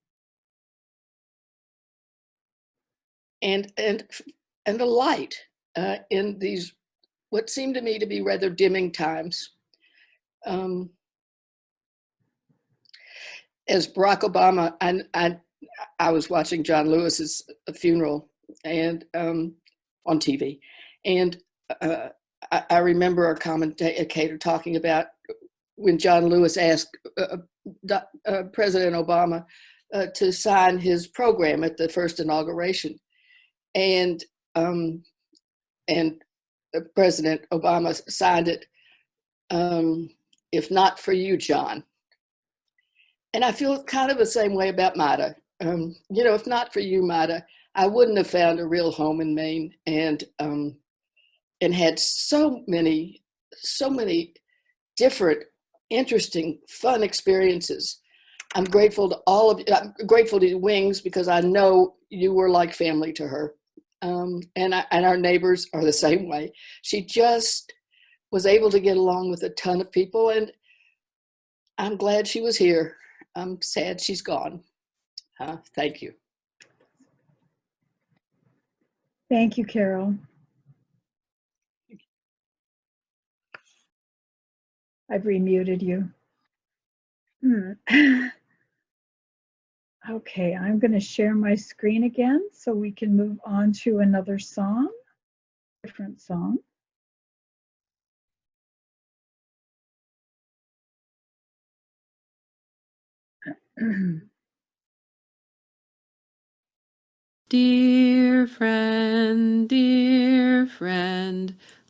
and a light in these what seemed to me to be rather dimming times. As Barack Obama, I was watching John Lewis's funeral and on TV, and I remember a commentator talking about when John Lewis asked President Obama to sign his program at the first inauguration, and President Obama signed it, "If not for you, John." And I feel kind of the same way about Mida. If not for you, Mida, I wouldn't have found a real home in Maine, and had so many different, interesting, fun experiences. I'm grateful to all of you. I'm grateful to Wings because I know you were like family to her. And our neighbors are the same way. She just was able to get along with a ton of people, and I'm glad she was here. I'm sad she's gone. Thank you. Thank you, Carol. I've remuted you. Okay, I'm going to share my screen again so we can move on to another song, different song. Dear friend,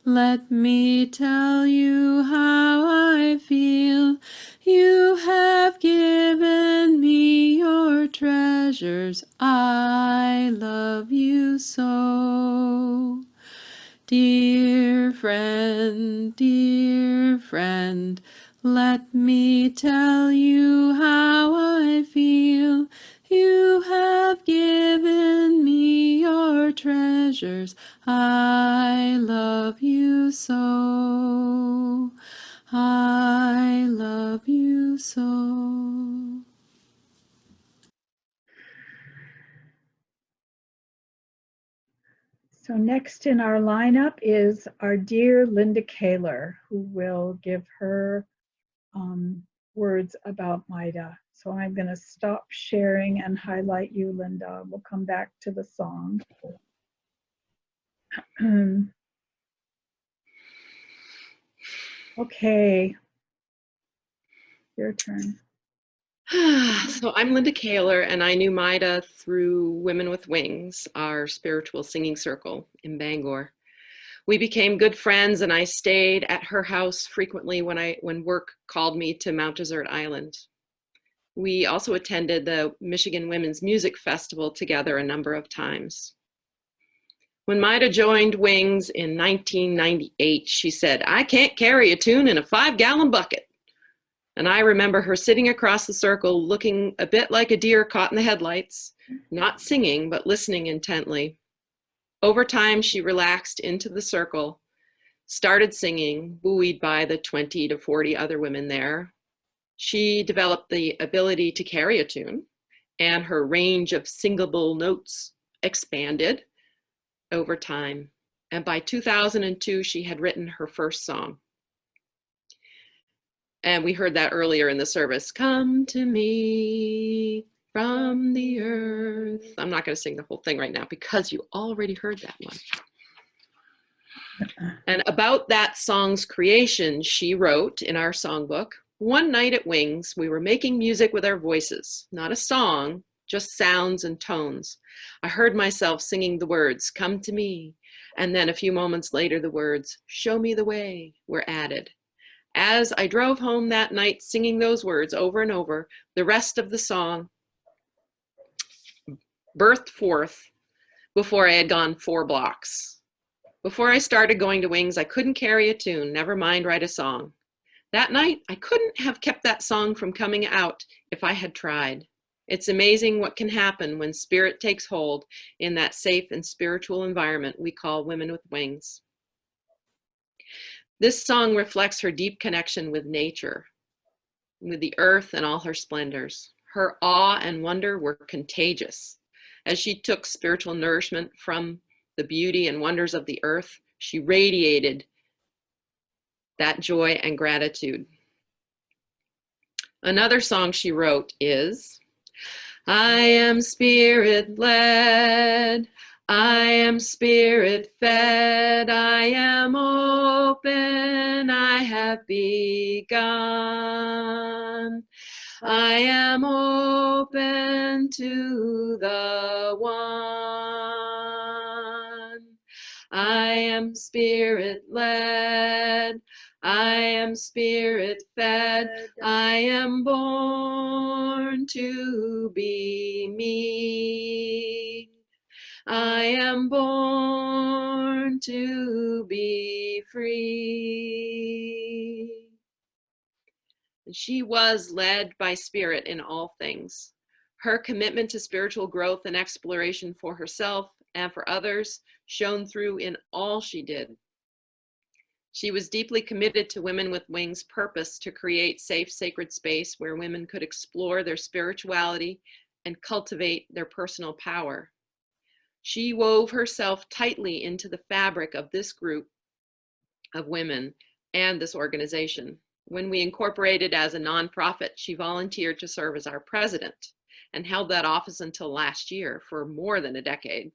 let me tell you how I feel. You have given me your treasures. I love you so. Dear friend, let me tell you how I feel. You have given me your treasures. I love you so. I love you so. So next in our lineup is our dear Linda Kaler, who will give her words about Mida. So I'm going to stop sharing and highlight you, Linda. We'll come back to the song. Okay, your turn. So I'm Linda Kaler, and I knew Mida through Women with Wings, our spiritual singing circle in Bangor. We became good friends, and I stayed at her house frequently when work called me to Mount Desert Island. We also attended the Michigan Women's Music Festival together a number of times. When Mida joined Wings in 1998, she said, "I can't carry a tune in a 5-gallon bucket." And I remember her sitting across the circle looking a bit like a deer caught in the headlights, not singing, but listening intently. Over time, she relaxed into the circle, started singing, buoyed by the 20 to 40 other women there. She developed the ability to carry a tune, and her range of singable notes expanded over time. And by 2002, she had written her first song. And we heard that earlier in the service. Come to me from the earth. I'm not going to sing the whole thing right now because you already heard that one. And about that song's creation, she wrote in our songbook, "One night at Wings, we were making music with our voices, not a song, just sounds and tones. I heard myself singing the words, 'Come to me.' And then a few moments later, the words, 'Show me the way,' were added. As I drove home that night singing those words over and over, the rest of the song birthed forth before I had gone 4 blocks. Before I started going to Wings, I couldn't carry a tune, never mind write a song. That night, I couldn't have kept that song from coming out if I had tried. It's amazing what can happen when spirit takes hold in that safe and spiritual environment we call Women with Wings." This song reflects her deep connection with nature, with the earth and all her splendors. Her awe and wonder were contagious. As she took spiritual nourishment from the beauty and wonders of the earth, she radiated that joy and gratitude. Another song she wrote is, "I am spirit led, I am spirit fed, I am open, I have begun. I am open to the one. I am spirit led, I am spirit fed, I am born to be me. I am born to be free. And she was led by Spirit in all things. Her commitment to spiritual growth and exploration for herself and for others shone through in all she did. She was deeply committed to Women with Wings' purpose to create safe, sacred space where women could explore their spirituality and cultivate their personal power. She wove herself tightly into the fabric of this group of women and this organization. When we incorporated as a nonprofit, she volunteered to serve as our president and held that office until last year for more than a decade.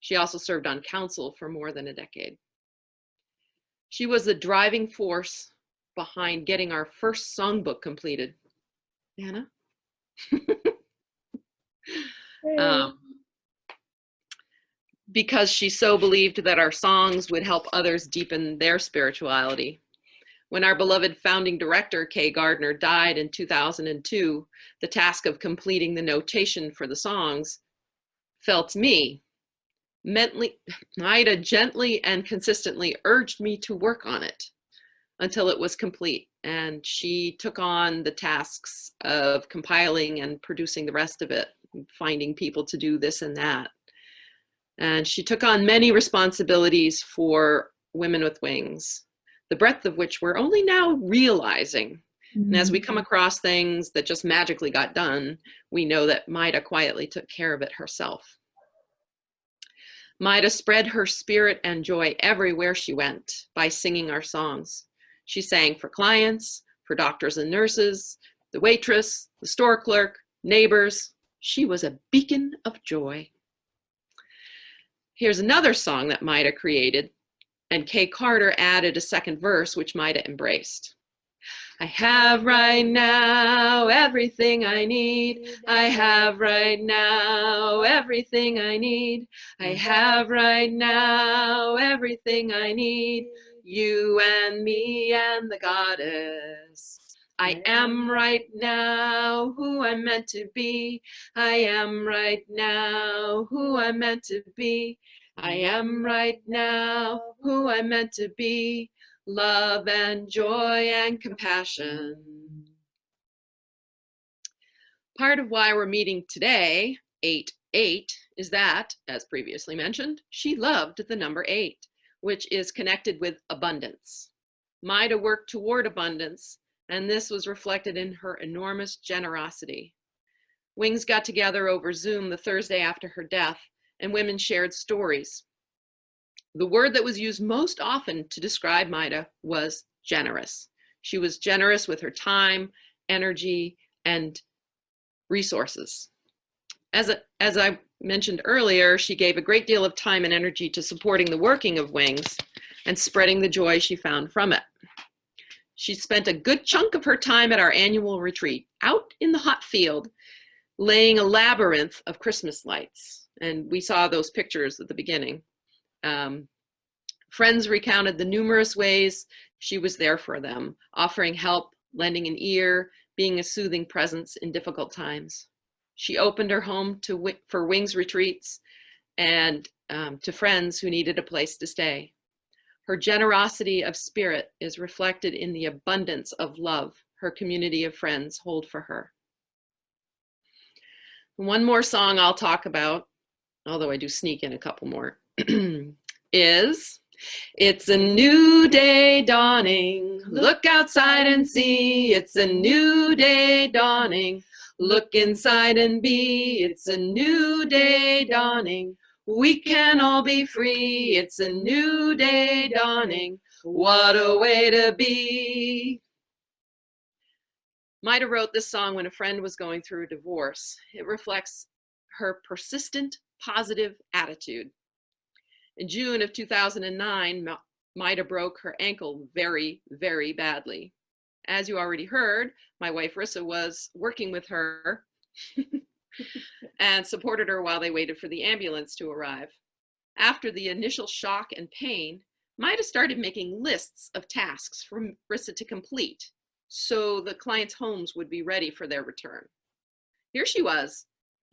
She also served on council for more than a decade. She was the driving force behind getting our first songbook completed. Anna? Because she so believed that our songs would help others deepen their spirituality. When our beloved founding director, Kay Gardner, died in 2002, the task of completing the notation for the songs fell to me. Mida gently and consistently urged me to work on it until it was complete. And she took on the tasks of compiling and producing the rest of it, finding people to do this and that. And she took on many responsibilities for Women with Wings, the breadth of which we're only now realizing. And as we come across things that just magically got done, we know that Mida quietly took care of it herself. Mida spread her spirit and joy everywhere she went by singing our songs. She sang for clients, for doctors and nurses, the waitress, the store clerk, neighbors. She was a beacon of joy. Here's another song that Mida created, and Kay Carter added a second verse, which Mida embraced. I have right now everything I need. I have right now everything I need. I have right now everything I need. You and me and the goddess. I am right now who I'm meant to be. I am right now who I'm meant to be. I am right now who I'm meant to be. Love and joy and compassion. Part of why we're meeting today, 8-8, is that, as previously mentioned, she loved the number 8, which is connected with abundance. Mida worked toward abundance, and this was reflected in her enormous generosity. Wings got together over Zoom the Thursday after her death, and women shared stories. The word that was used most often to describe Mida was generous. She was generous with her time, energy, and resources. As I mentioned earlier, she gave a great deal of time and energy to supporting the working of Wings and spreading the joy she found from it. She spent a good chunk of her time at our annual retreat, out in the hot field, laying a labyrinth of Christmas lights. And we saw those pictures at the beginning. Friends recounted the numerous ways she was there for them, offering help, lending an ear, being a soothing presence in difficult times. She opened her home for Wings retreats and to friends who needed a place to stay. Her generosity of spirit is reflected in the abundance of love her community of friends hold for her. One more song I'll talk about, although I do sneak in a couple more, is It's a New Day Dawning. Look outside and see. It's a new day dawning. Look inside and be. It's a new day dawning. We can all be free. It's a new day dawning. What a way to be. Mida wrote this song when a friend was going through a divorce. It reflects her persistent, positive attitude. In June of 2009, Mida broke her ankle very, very badly. As you already heard, my wife Rissa was working with her and supported her while they waited for the ambulance to arrive. After the initial shock and pain, Mida started making lists of tasks for Rissa to complete so the clients' homes would be ready for their return. Here she was,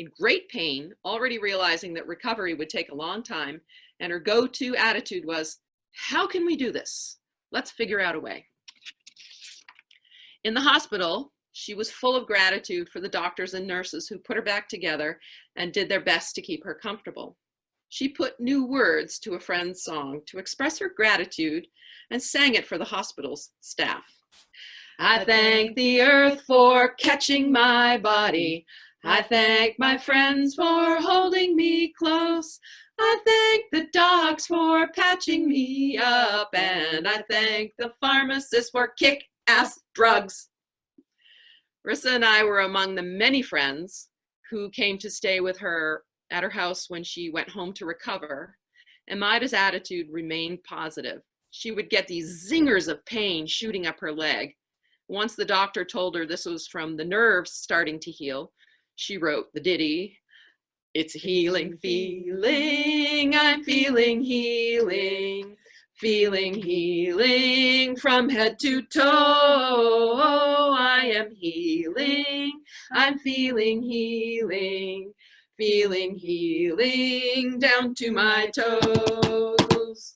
in great pain, already realizing that recovery would take a long time, and her go-to attitude was, how can we do this? Let's figure out a way. In the hospital, she was full of gratitude for the doctors and nurses who put her back together and did their best to keep her comfortable. She put new words to a friend's song to express her gratitude and sang it for the hospital's staff. I thank the earth for catching my body. I thank my friends for holding me close. I thank the dogs for patching me up. And I thank the pharmacist for kick-ass drugs. Rissa and I were among the many friends who came to stay with her at her house when she went home to recover. And Mida's attitude remained positive. She would get these zingers of pain shooting up her leg. Once the doctor told her this was from the nerves starting to heal, she wrote the ditty. It's a healing feeling, I'm feeling healing, feeling healing from head to toe. I am healing, I'm feeling healing, feeling healing down to my toes.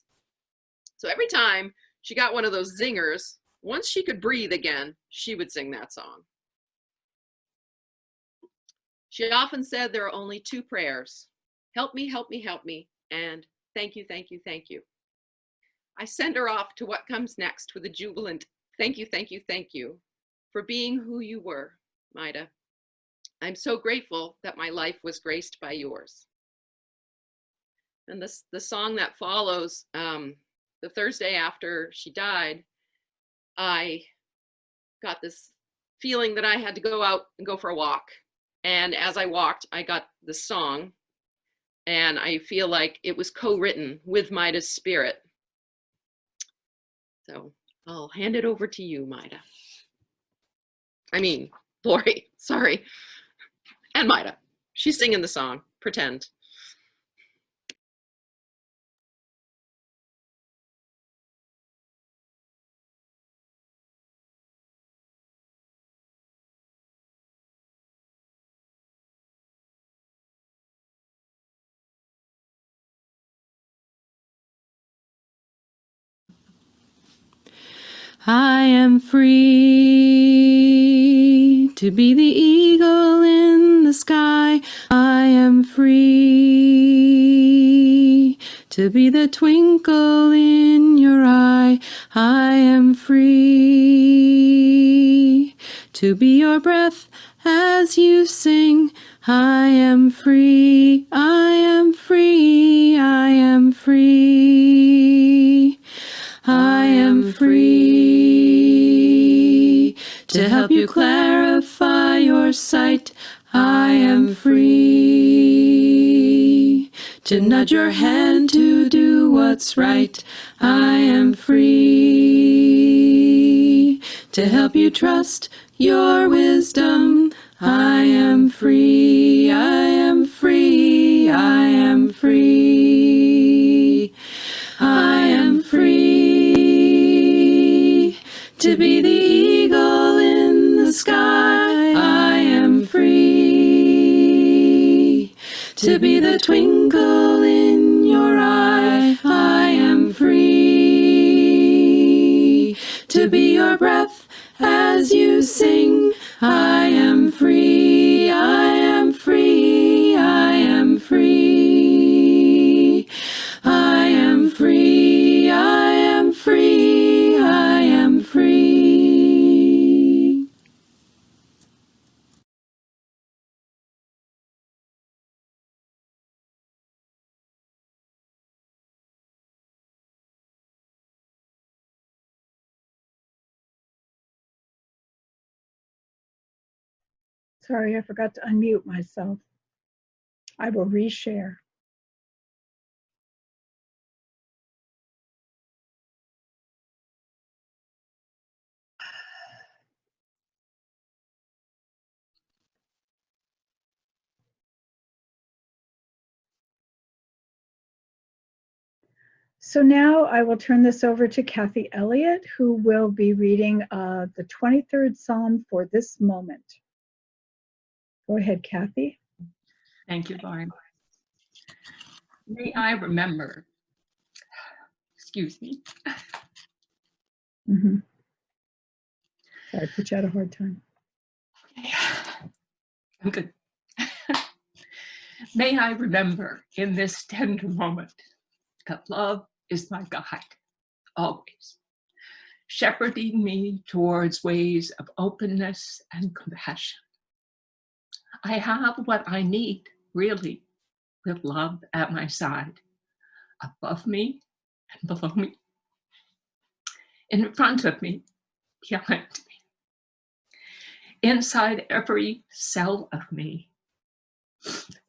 So every time she got one of those zingers, once she could breathe again, she would sing that song. She often said there are only two prayers: help me, help me, help me, and thank you, thank you, thank you. I send her off to what comes next with a jubilant thank you, thank you, thank you for being who you were, Mida. I'm so grateful that my life was graced by yours. And the song that follows, the Thursday after she died, I got this feeling that I had to go out and go for a walk. And as I walked, I got the song, and I feel like it was co-written with Mida's spirit. So I'll hand it over to you, Mida. I mean, Laurie, sorry. And Mida. She's singing the song, pretend. I am free to be the eagle in the sky. I am free to be the twinkle in your eye. I am free to be your breath as you sing. I am free, I am free, I am free. I am free to help you clarify your sight. I am free to nudge your hand to do what's right. I am free to help you trust your wisdom. I am free, I am free, I am free. I am free to be the eagle in the sky. I am free to be the twinkle in your eye. I am free to be your breath as you sing. I am free, I am free, I am free. I am free, I am free, I am free. Sorry, I forgot to unmute myself. I will reshare. So now I will turn this over to Kathy Elliott, who will be reading the 23rd Psalm for this moment. Go ahead, Kathy. Thank you, Laurie. May I remember, excuse me. Mm-hmm. Sorry, put you had a hard time. I'm good. May I remember in this tender moment that love is my guide, always, shepherding me towards ways of openness and compassion. I have what I need, really, with love at my side, above me and below me, in front of me, behind me, inside every cell of me.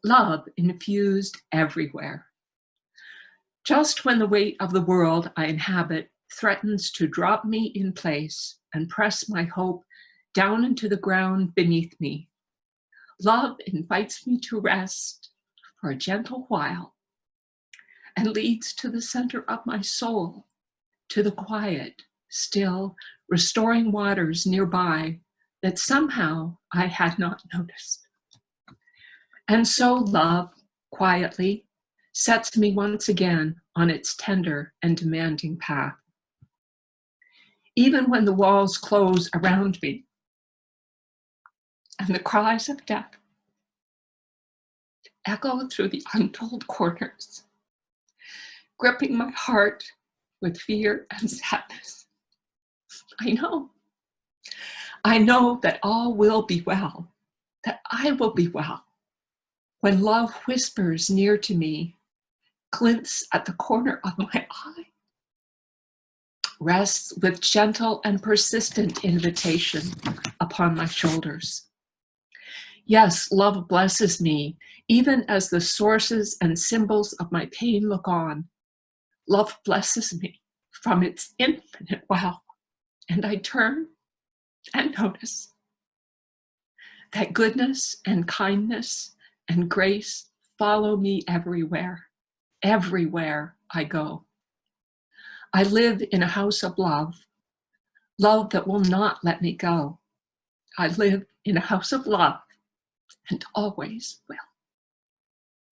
Love infused everywhere. Just when the weight of the world I inhabit threatens to drop me in place and press my hope down into the ground beneath me, love invites me to rest for a gentle while and leads to the center of my soul, to the quiet, still, restoring waters nearby that somehow I had not noticed. And so love, quietly, sets me once again on its tender and demanding path. Even when the walls close around me and the cries of death echo through the untold corners, gripping my heart with fear and sadness, I know that all will be well, that I will be well, when love whispers near to me, glints at the corner of my eye, rests with gentle and persistent invitation upon my shoulders. Yes, love blesses me, even as the sources and symbols of my pain look on. Love blesses me from its infinite well, and I turn and notice that goodness and kindness and grace follow me everywhere, everywhere I go. I live in a house of love, love that will not let me go. I live in a house of love and always will.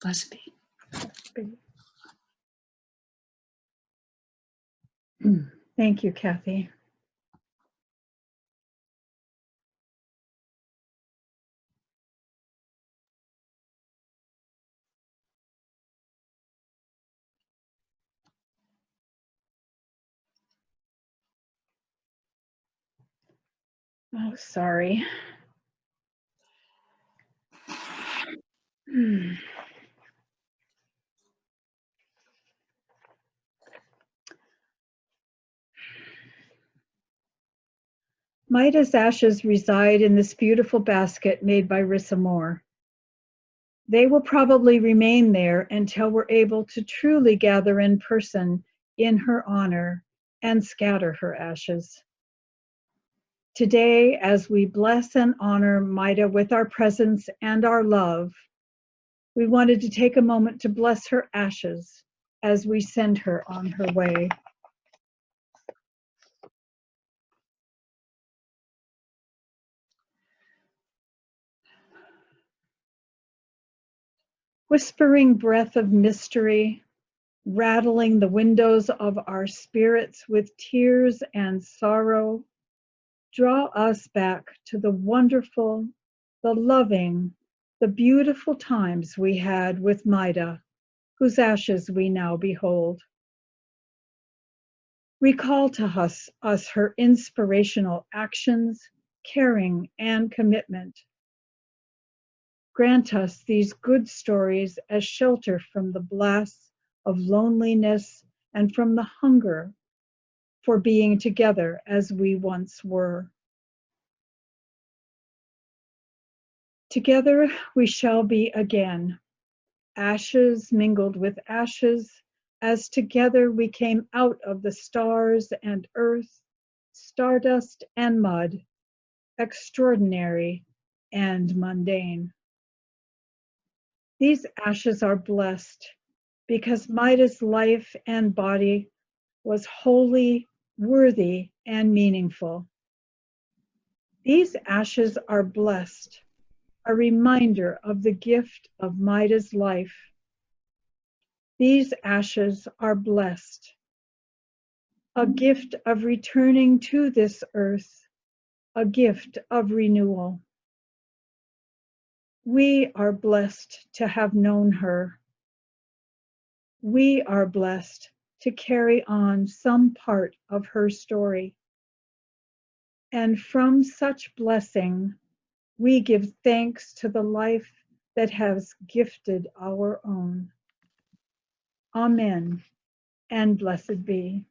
Blessed be. Thank you, Kathy. Oh, sorry. Mida's ashes reside in this beautiful basket made by Rissa Moore. They will probably remain there until we're able to truly gather in person in her honor and scatter her ashes. Today, as we bless and honor Mida with our presence and our love, we wanted to take a moment to bless her ashes as we send her on her way. Whispering breath of mystery, rattling the windows of our spirits with tears and sorrow, draw us back to the wonderful, the loving, the beautiful times we had with Mida, whose ashes we now behold. Recall to us her inspirational actions, caring, and commitment. Grant us these good stories as shelter from the blasts of loneliness and from the hunger for being together as we once were. Together we shall be again, ashes mingled with ashes, as together we came out of the stars and earth, stardust and mud, extraordinary and mundane. These ashes are blessed because Mida's life and body was holy, worthy, and meaningful. These ashes are blessed a reminder of the gift of Mida's life. These ashes are blessed, a gift of returning to this earth, a gift of renewal. We are blessed to have known her. We are blessed to carry on some part of her story. And from such blessing, we give thanks to the life that has gifted our own. Amen, and blessed be.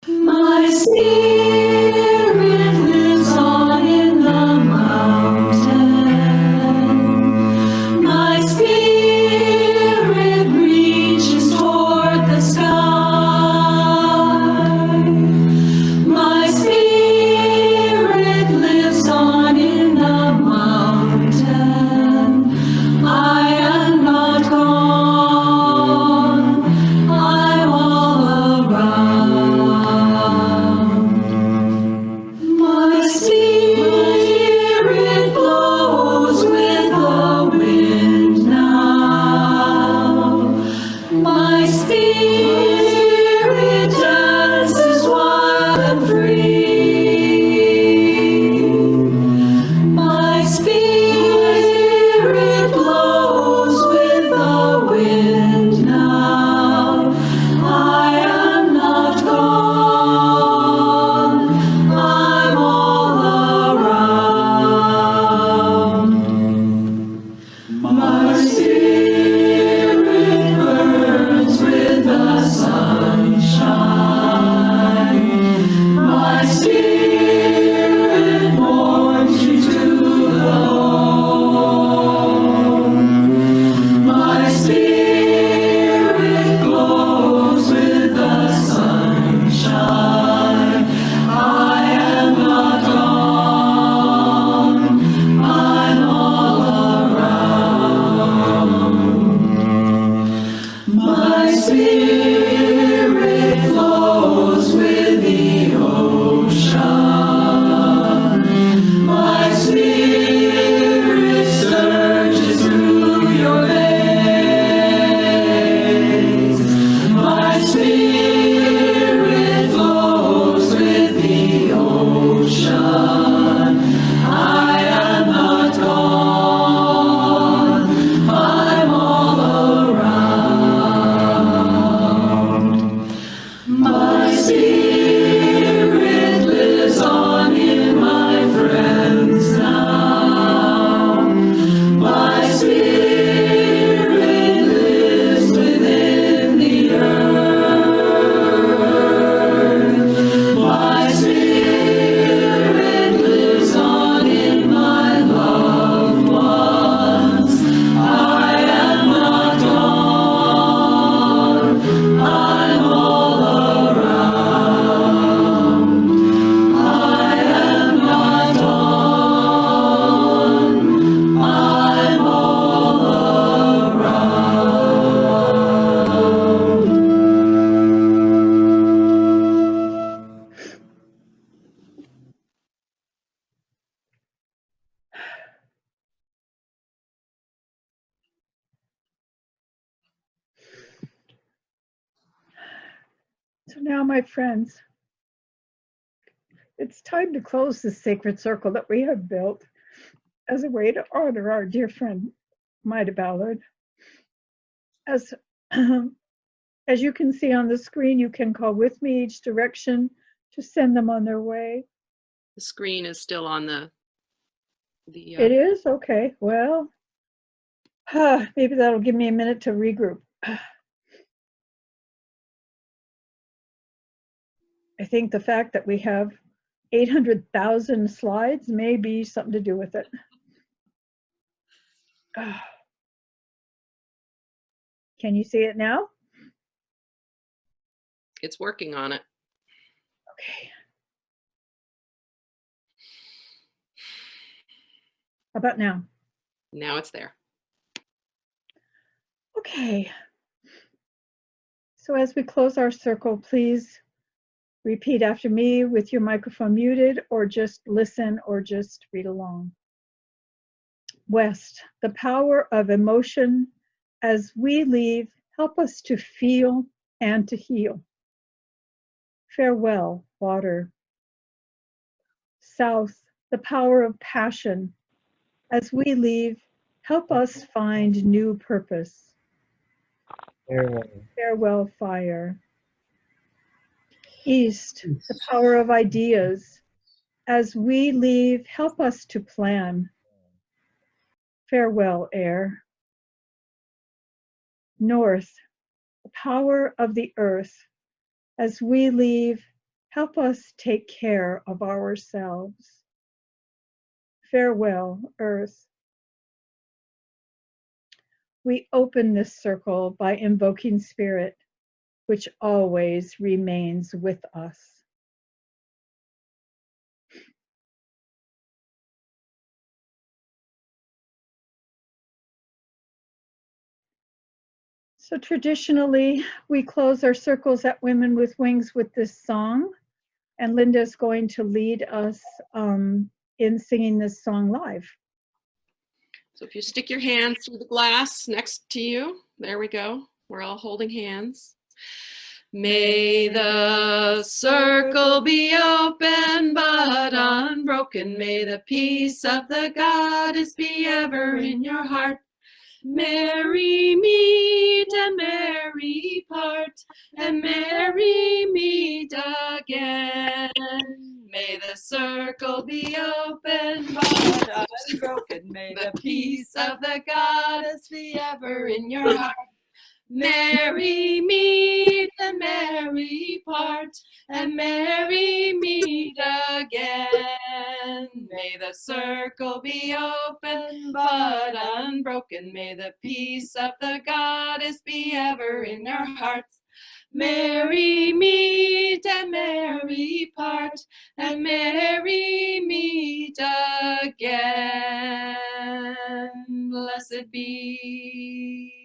My spirit lives on in the mountain. My spirit reaches toward the sky. My spirit lives on in the mountain. I am not gone. I'm all around. My spirit blows with the wind now. My spirit dances wild and free. My spirit blows with the wind now. I am not gone. I'm all around. My spirit burns with the sunshine. My spirit warms you to the bone. My spirit glows with the sunshine. I am not gone. I'm all around. My spirit flows with the ocean. My spirit surges through your veins. My spirit flows with the ocean. I am not gone. I'm all around. My spirit lives on in my friends now. My spirit lives within the earth. My spirit lives on in my loved ones. I am not gone. I'm all around. I am not gone. I'm all around. So now, my friends, it's time to close this sacred circle that we have built as a way to honor our dear friend, Mida Ballard. As, as you can see on the screen, you can call with me each direction to send them on their way. The screen is still on the It is? Okay, well, maybe that'll give me a minute to regroup. I think the fact that we have 800,000 slides may be something to do with it. Can you see it now? It's working on it. Okay. How about now? Now it's there. Okay. So as we close our circle, please repeat after me with your microphone muted, or just listen, or just read along. West, the power of emotion as we leave, help us to feel and to heal. Farewell, water. South, the power of passion as we leave, help us find new purpose. Farewell, fire. East, the power of ideas as we leave, help us to plan. Farewell, air. North, the power of the earth as we leave, help us take care of ourselves. Farewell, earth. We open this circle by invoking spirit, which always remains with us. So traditionally, we close our circles at Women with Wings with this song, and Linda's going to lead us in singing this song live. So if you stick your hands through the glass next to you, there we go. We're all holding hands. May the circle be open but unbroken. May the peace of the goddess be ever in your heart. Merry meet and merry part, and merry meet again. May the circle be open but unbroken. May the peace of the goddess be ever in your heart. Merry meet and merry part, and merry meet again. May the circle be open but unbroken. May the peace of the goddess be ever in our hearts. Merry meet and merry part, and merry meet again. Blessed be